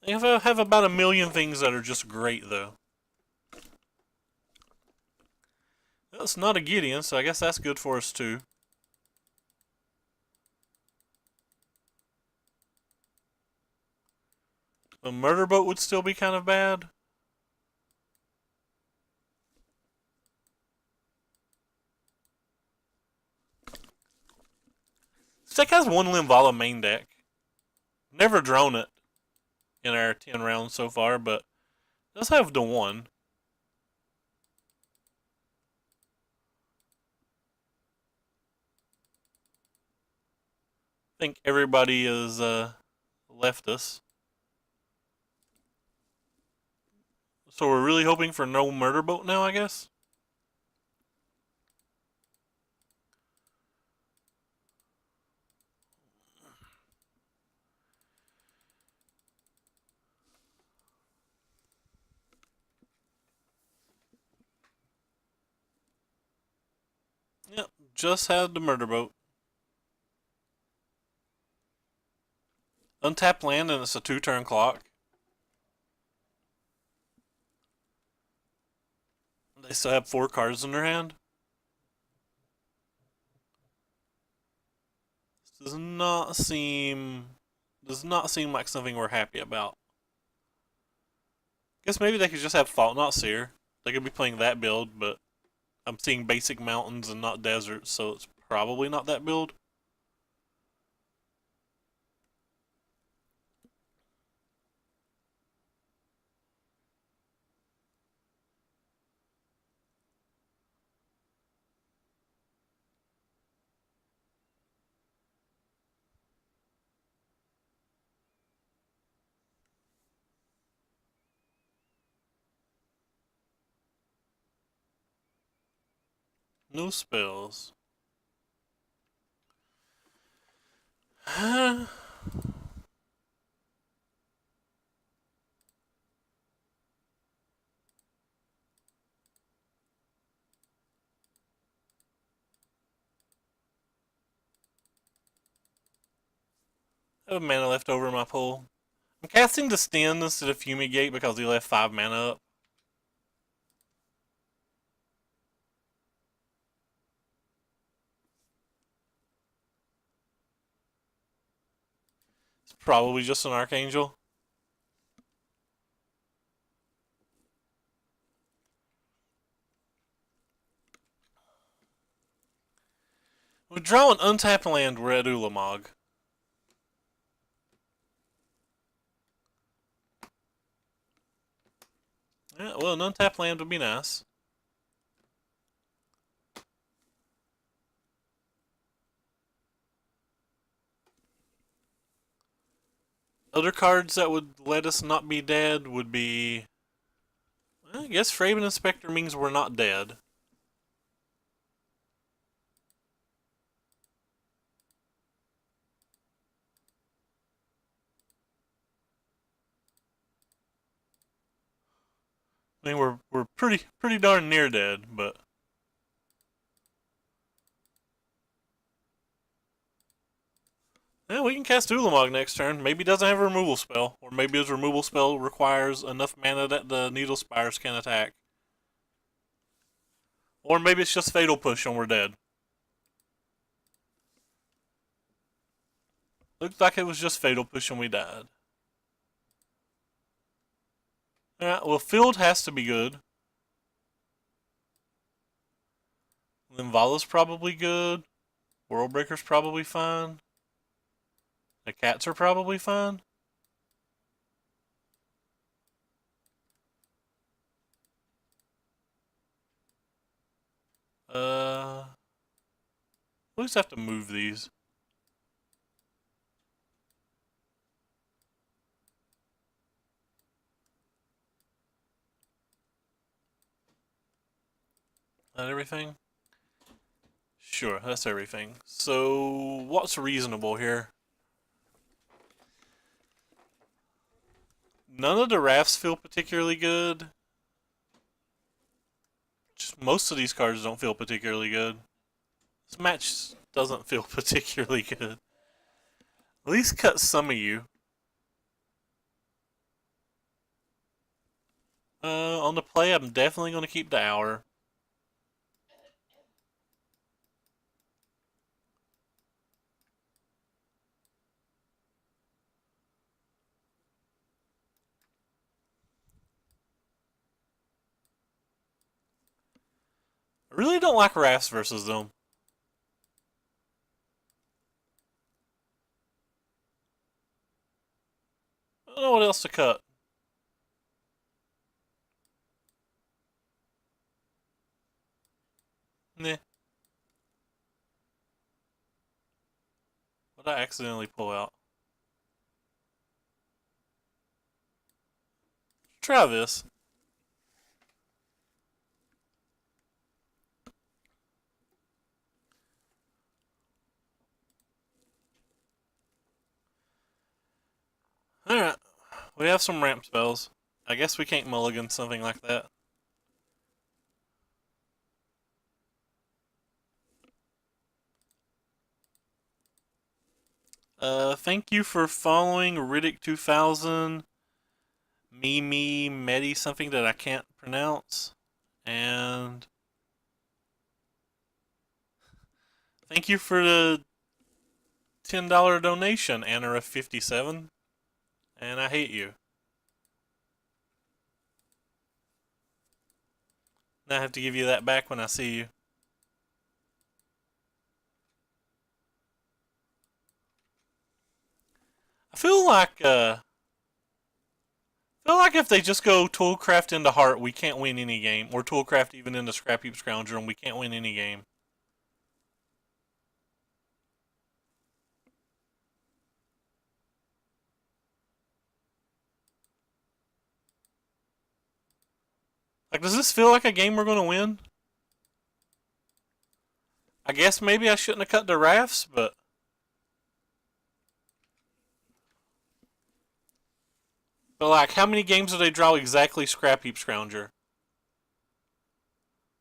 They have about 1,000,000 things that are just great, though. That's not a Gideon, so I guess that's good for us, too. A Murder Boat would still be kind of bad. This deck has 1 Limvala main deck. Never drawn it in our 10 rounds so far, but it does have the 1. think everybody has left us. So we're really hoping for no murder boat now, I guess? Yep, just had the murder boat. Untap land and it's a 2-turn clock. They still have 4 cards in their hand. This does not seem like something we're happy about. Guess maybe they could just have Fault Not Seer. They could be playing that build, but I'm seeing basic mountains and not deserts, so it's probably not that build. No spells. I have a mana left over in my pool. I'm casting Distend instead of Fumigate because he left 5 mana up. It's probably just an Archangel. We draw an untapped land, we're at Ulamog. Yeah, well, an untapped land would be nice. Other cards that would let us not be dead would be... I guess Fraven Inspector means we're not dead. I mean, we're pretty darn near dead, but... Yeah, we can cast Ulamog next turn. Maybe he doesn't have a removal spell. Or maybe his removal spell requires enough mana that the Needle Spires can attack. Or maybe it's just Fatal Push and we're dead. Looked like it was just Fatal Push and we died. Alright, well, Field has to be good. Linvala's probably good. Worldbreaker's probably fine. The cats are probably fine. We'll just have to move these. That everything? Sure, that's everything. So, what's reasonable here? None of the rafts feel particularly good. Just most of these cards don't feel particularly good. This match doesn't feel particularly good. At least cut some of you. On the play, I'm definitely going to keep the hour. I really don't like rafts versus them. I don't know what else to cut. Nah. What did I accidentally pull out? Try this. Alright. We have some ramp spells. I guess we can't mulligan something like that. Thank you for following Riddick 2000, Mimi, Medi, something that I can't pronounce. And thank you for the $10 donation, Anara57. And I hate you. Now I have to give you that back when I see you. I feel like if they just go Toolcraft into Heart, we can't win any game. Or Toolcraft even into Scrap Heap Scrounger, and we can't win any game. Like, does this feel like a game we're going to win? I guess maybe I shouldn't have cut the rafts, but... But, like, how many games do they draw exactly Scrap Heap Scrounger?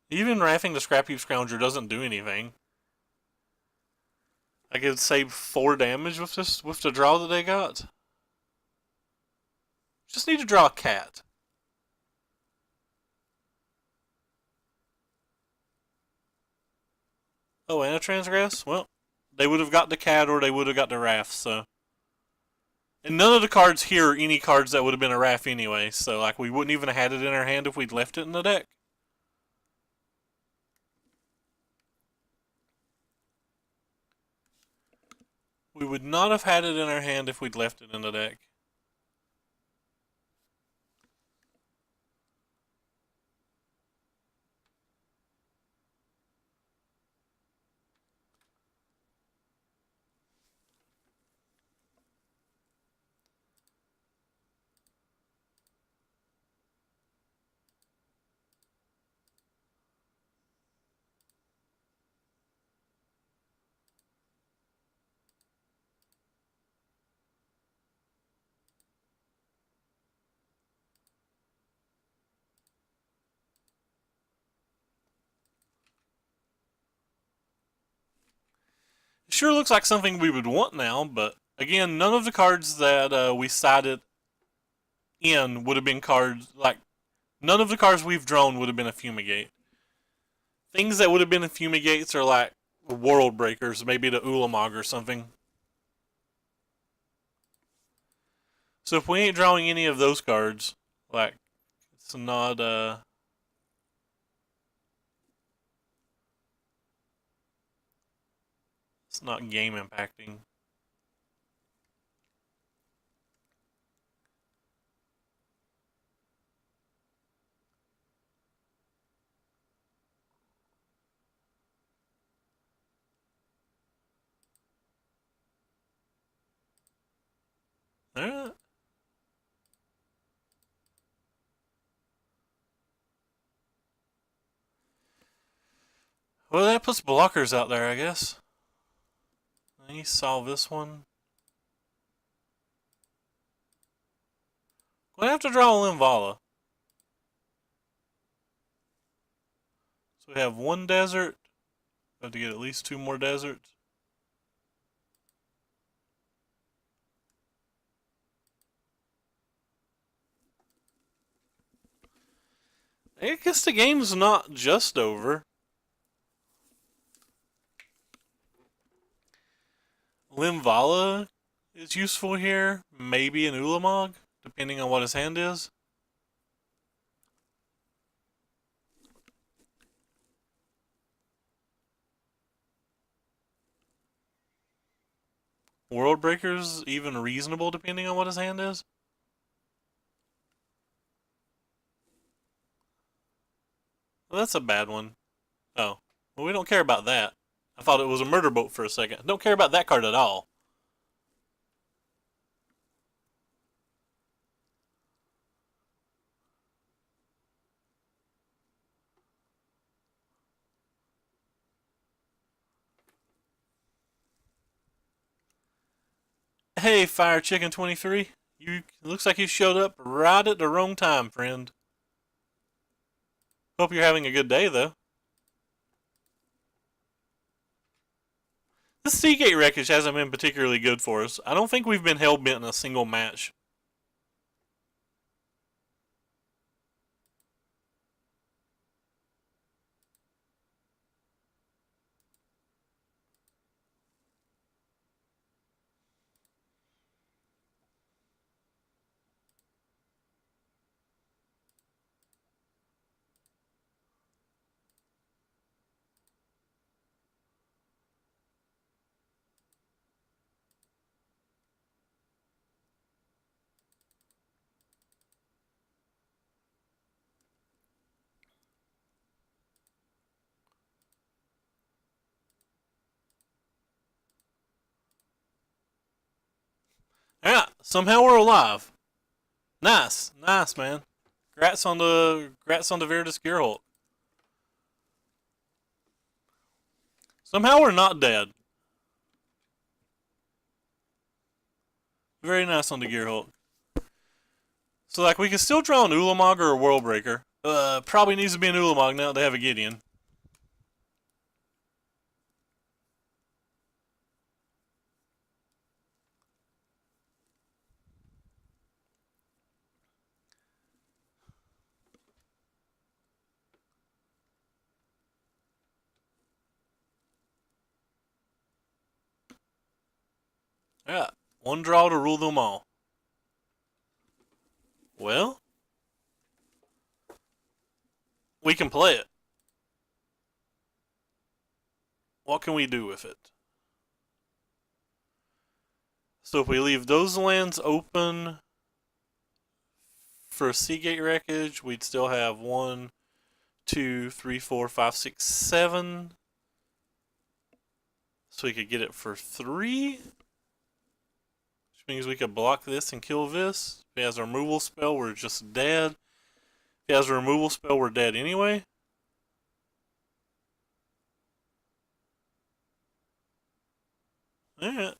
Even raffing the Scrap Heap Scrounger doesn't do anything. I could save 4 damage with the draw that they got. Just need to draw a cat. Oh, and a Transgress? Well, they would have got the cat or they would have got the raft, so. And none of the cards here are any cards that would have been a raft anyway, so like we wouldn't even have had it in our hand if we'd left it in the deck. We would not have had it in our hand if we'd left it in the deck. It sure looks like something we would want now, but again, none of the cards that we sided in would have been cards, like, none of the cards we've drawn would have been a Fumigate. Things that would have been a Fumigates are like World Breakers, maybe the Ulamog or something. So if we ain't drawing any of those cards, like, it's not, it's not game impacting. Alright. Well, that puts blockers out there, I guess. Let me solve this one. Gonna have to draw a Limvala. So we have 1 desert. We have to get at least 2 more deserts. I guess the game's not just over. Limvala is useful here. Maybe an Ulamog, depending on what his hand is. World Breaker's even reasonable, depending on what his hand is. Well, that's a bad one. Oh. Well, we don't care about that. I thought it was a murder boat for a second. Don't care about that card at all. Hey, Fire Chicken 23. Looks like you showed up right at the wrong time, friend. Hope you're having a good day, though. This Seagate wreckage hasn't been particularly good for us. I don't think we've been hell-bent in a single match. Yeah, somehow we're alive. Nice, nice, man. Grats on the Veritas Geralt. Somehow we're not dead. Very nice on the Gearhulk. So, like, we can still draw an Ulamog or a Worldbreaker. Probably needs to be an Ulamog now that they have a Gideon. Yeah, one draw to rule them all. Well, we can play it. What can we do with it? So if we leave those lands open for Seagate wreckage, we'd still have 1, 2, 3, 4, 5, 6, 7. So we could get it for 3. Which means we could block this and kill this. If he has a removal spell, we're just dead. If he has a removal spell, we're dead anyway. Alright.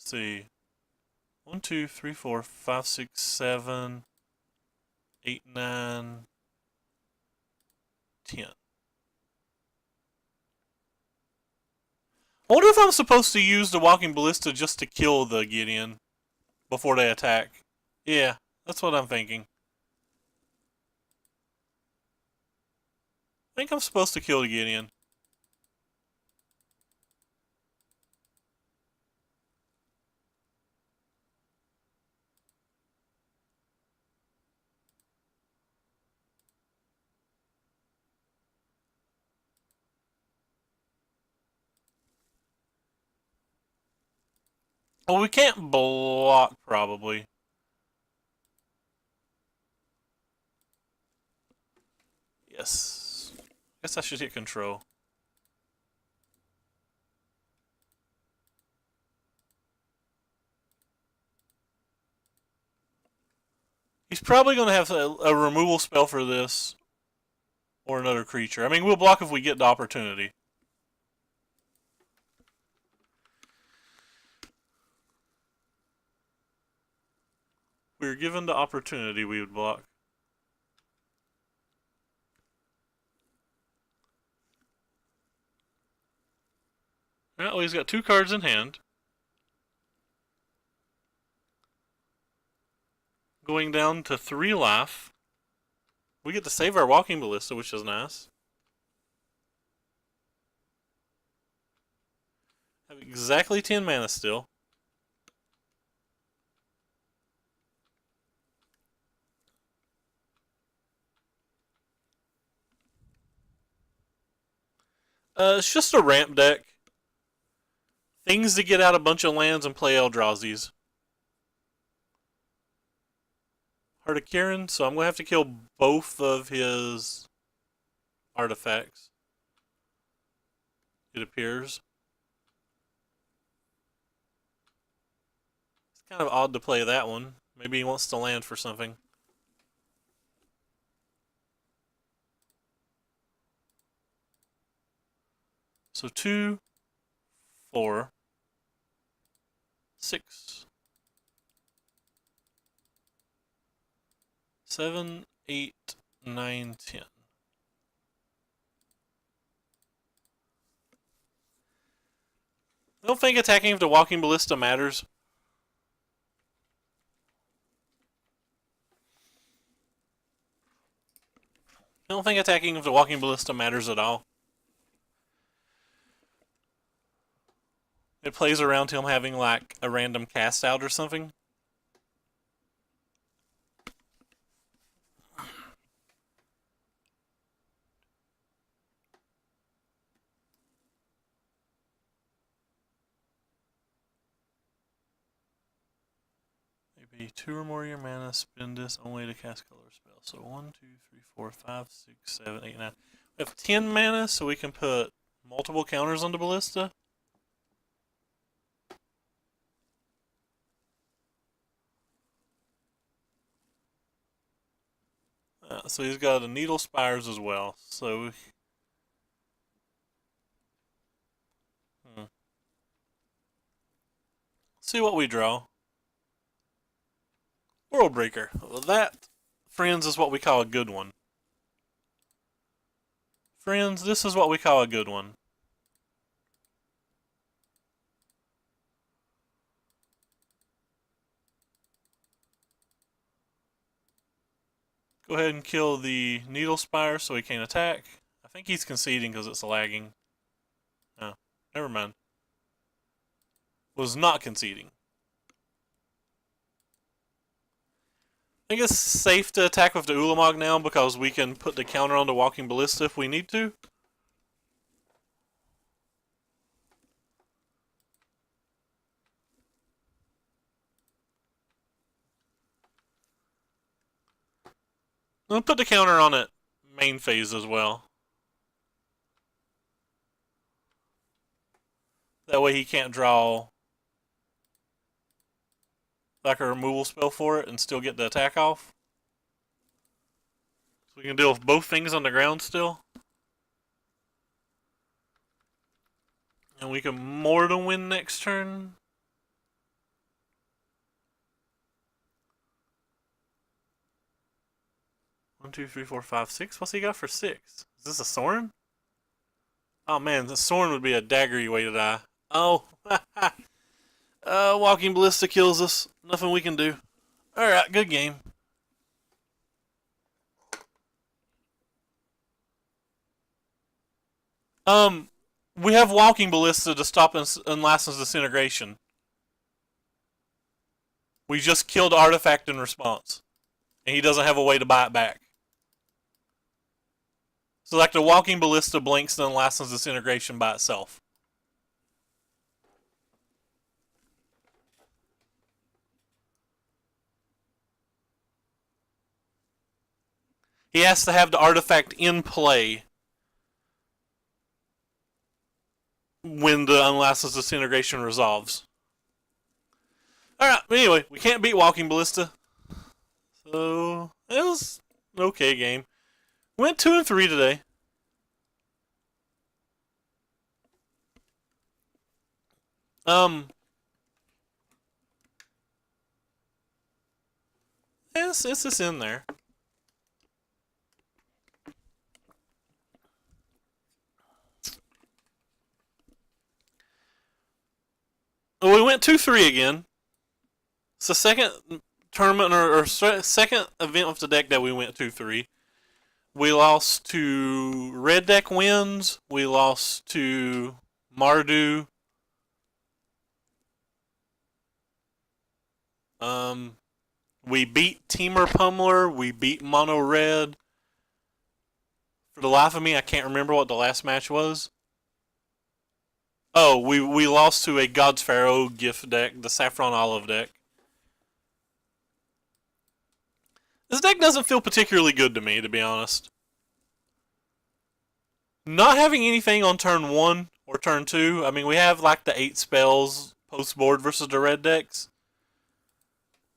See. 1, 2, 3, 4, 5, 6, 7, 8, 9, 10. I wonder if I'm supposed to use the Walking Ballista just to kill the Gideon before they attack. Yeah, that's what I'm thinking. I think I'm supposed to kill the Gideon. Well, we can't block, probably. Yes. Guess I should hit control. He's probably going to have a removal spell for this. Or another creature. I mean, we'll block if we get the opportunity. If we were given the opportunity, we would block. Well, he's got 2 cards in hand. Going down to 3 life. We get to save our Walking Ballista, which is nice. Have exactly 10 mana still. It's just a ramp deck. Things to get out a bunch of lands and play Eldrazi's. Heart of Kieran, so I'm going to have to kill both of his artifacts. It appears. It's kind of odd to play that one. Maybe he wants to land for something. So 2, 4, 6, 7, 8, 9, 10. I don't think attacking with the walking ballista matters. I don't think attacking with the walking ballista matters at all. It plays around him having like a random cast out or something. Maybe 2 or more of your mana, spend this only to cast color spells. So 1, 2, 3, 4, 5, 6, 7, 8, 9. We have 10 mana, so we can put multiple counters on the ballista. So he's got a Needle Spires as well. So see what we draw. World Breaker. Well, that, friends, is what we call a good one. Friends, this is what we call a good one. Go ahead and kill the Needle Spire so he can't attack. I think he's conceding because it's lagging. No, never mind. Was not conceding. I think it's safe to attack with the Ulamog now because we can put the counter on the Walking Ballista if we need to. I'll put the counter on it main phase as well. That way he can't draw like a removal spell for it and still get the attack off. So we can deal with both things on the ground still. And we can more to win next turn. One, two, three, four, five, six. What's he got for 6? Is this a Sorin? Oh man, the Sorin would be a daggery way to die. Oh, Walking Ballista kills us. Nothing we can do. Alright, good game. We have Walking Ballista to stop Unlassen's disintegration. We just killed Artifact in response. And he doesn't have a way to buy it back. So like the Walking Ballista blinks the Unlassen's disintegration by itself. He has to have the artifact in play when the Unlassen's disintegration resolves. Alright, anyway, we can't beat Walking Ballista. So, it was an okay game. Went 2 and 3 today. It's just in there. Well, we went 2-3 again. It's the second tournament or second event of the deck that we went 2-3. We lost to Red Deck Wins. We lost to Mardu. We beat Teamer Pummeler. We beat Mono Red. For the life of me, I can't remember what the last match was. Oh, we lost to a God's Pharaoh gift deck, the Saffron Olive deck. This deck doesn't feel particularly good to me, to be honest. not having anything on turn 1 or turn 2, I mean, we have like the 8 spells post board versus the red decks.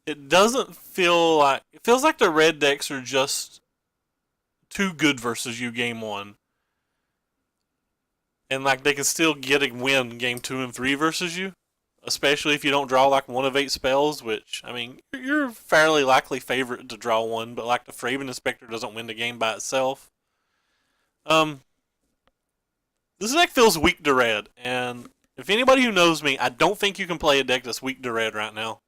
It doesn't feel like. It feels like the red decks are just too good versus you game 1. And like they can still get a win game 2 and 3 versus you. Especially if you don't draw like 1 of 8 spells, which, I mean, you're fairly likely favorite to draw 1, but like the Fraven Inspector doesn't win the game by itself. Um, this deck feels weak to red, and if anybody who knows me, I don't think you can play a deck that's weak to red right now.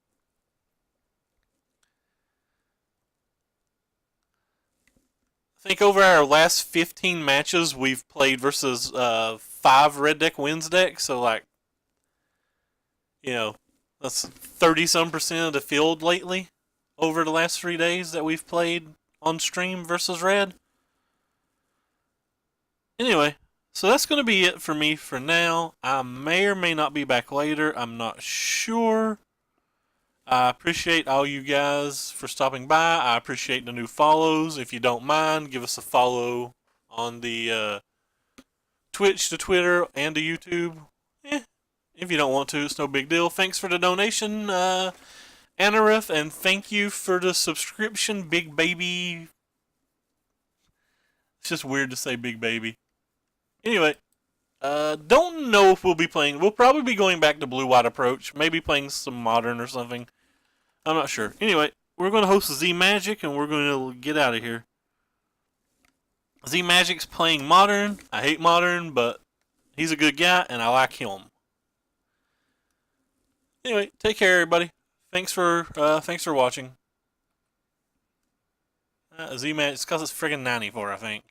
I think over our last 15 matches, we've played versus 5 red deck wins decks, so like, you know, that's 30-some% of the field lately over the last 3 days that we've played on stream versus red. Anyway, so that's going to be it for me for now. I may or may not be back later. I'm not sure. I appreciate all you guys for stopping by. I appreciate the new follows. If you don't mind, give us a follow on the Twitch, the Twitter, and the YouTube. If you don't want to, it's no big deal. Thanks for the donation, Anarith, and thank you for the subscription, Big Baby. It's just weird to say Big Baby. Anyway, don't know if we'll be playing. We'll probably be going back to Blue White Approach. Maybe playing some Modern or something. I'm not sure. Anyway, we're going to host Z Magic and we're going to get out of here. Z Magic's playing Modern. I hate Modern, but he's a good guy and I like him. Anyway, take care, everybody. Thanks for watching. Z Magic, it's because it's friggin' 94, I think.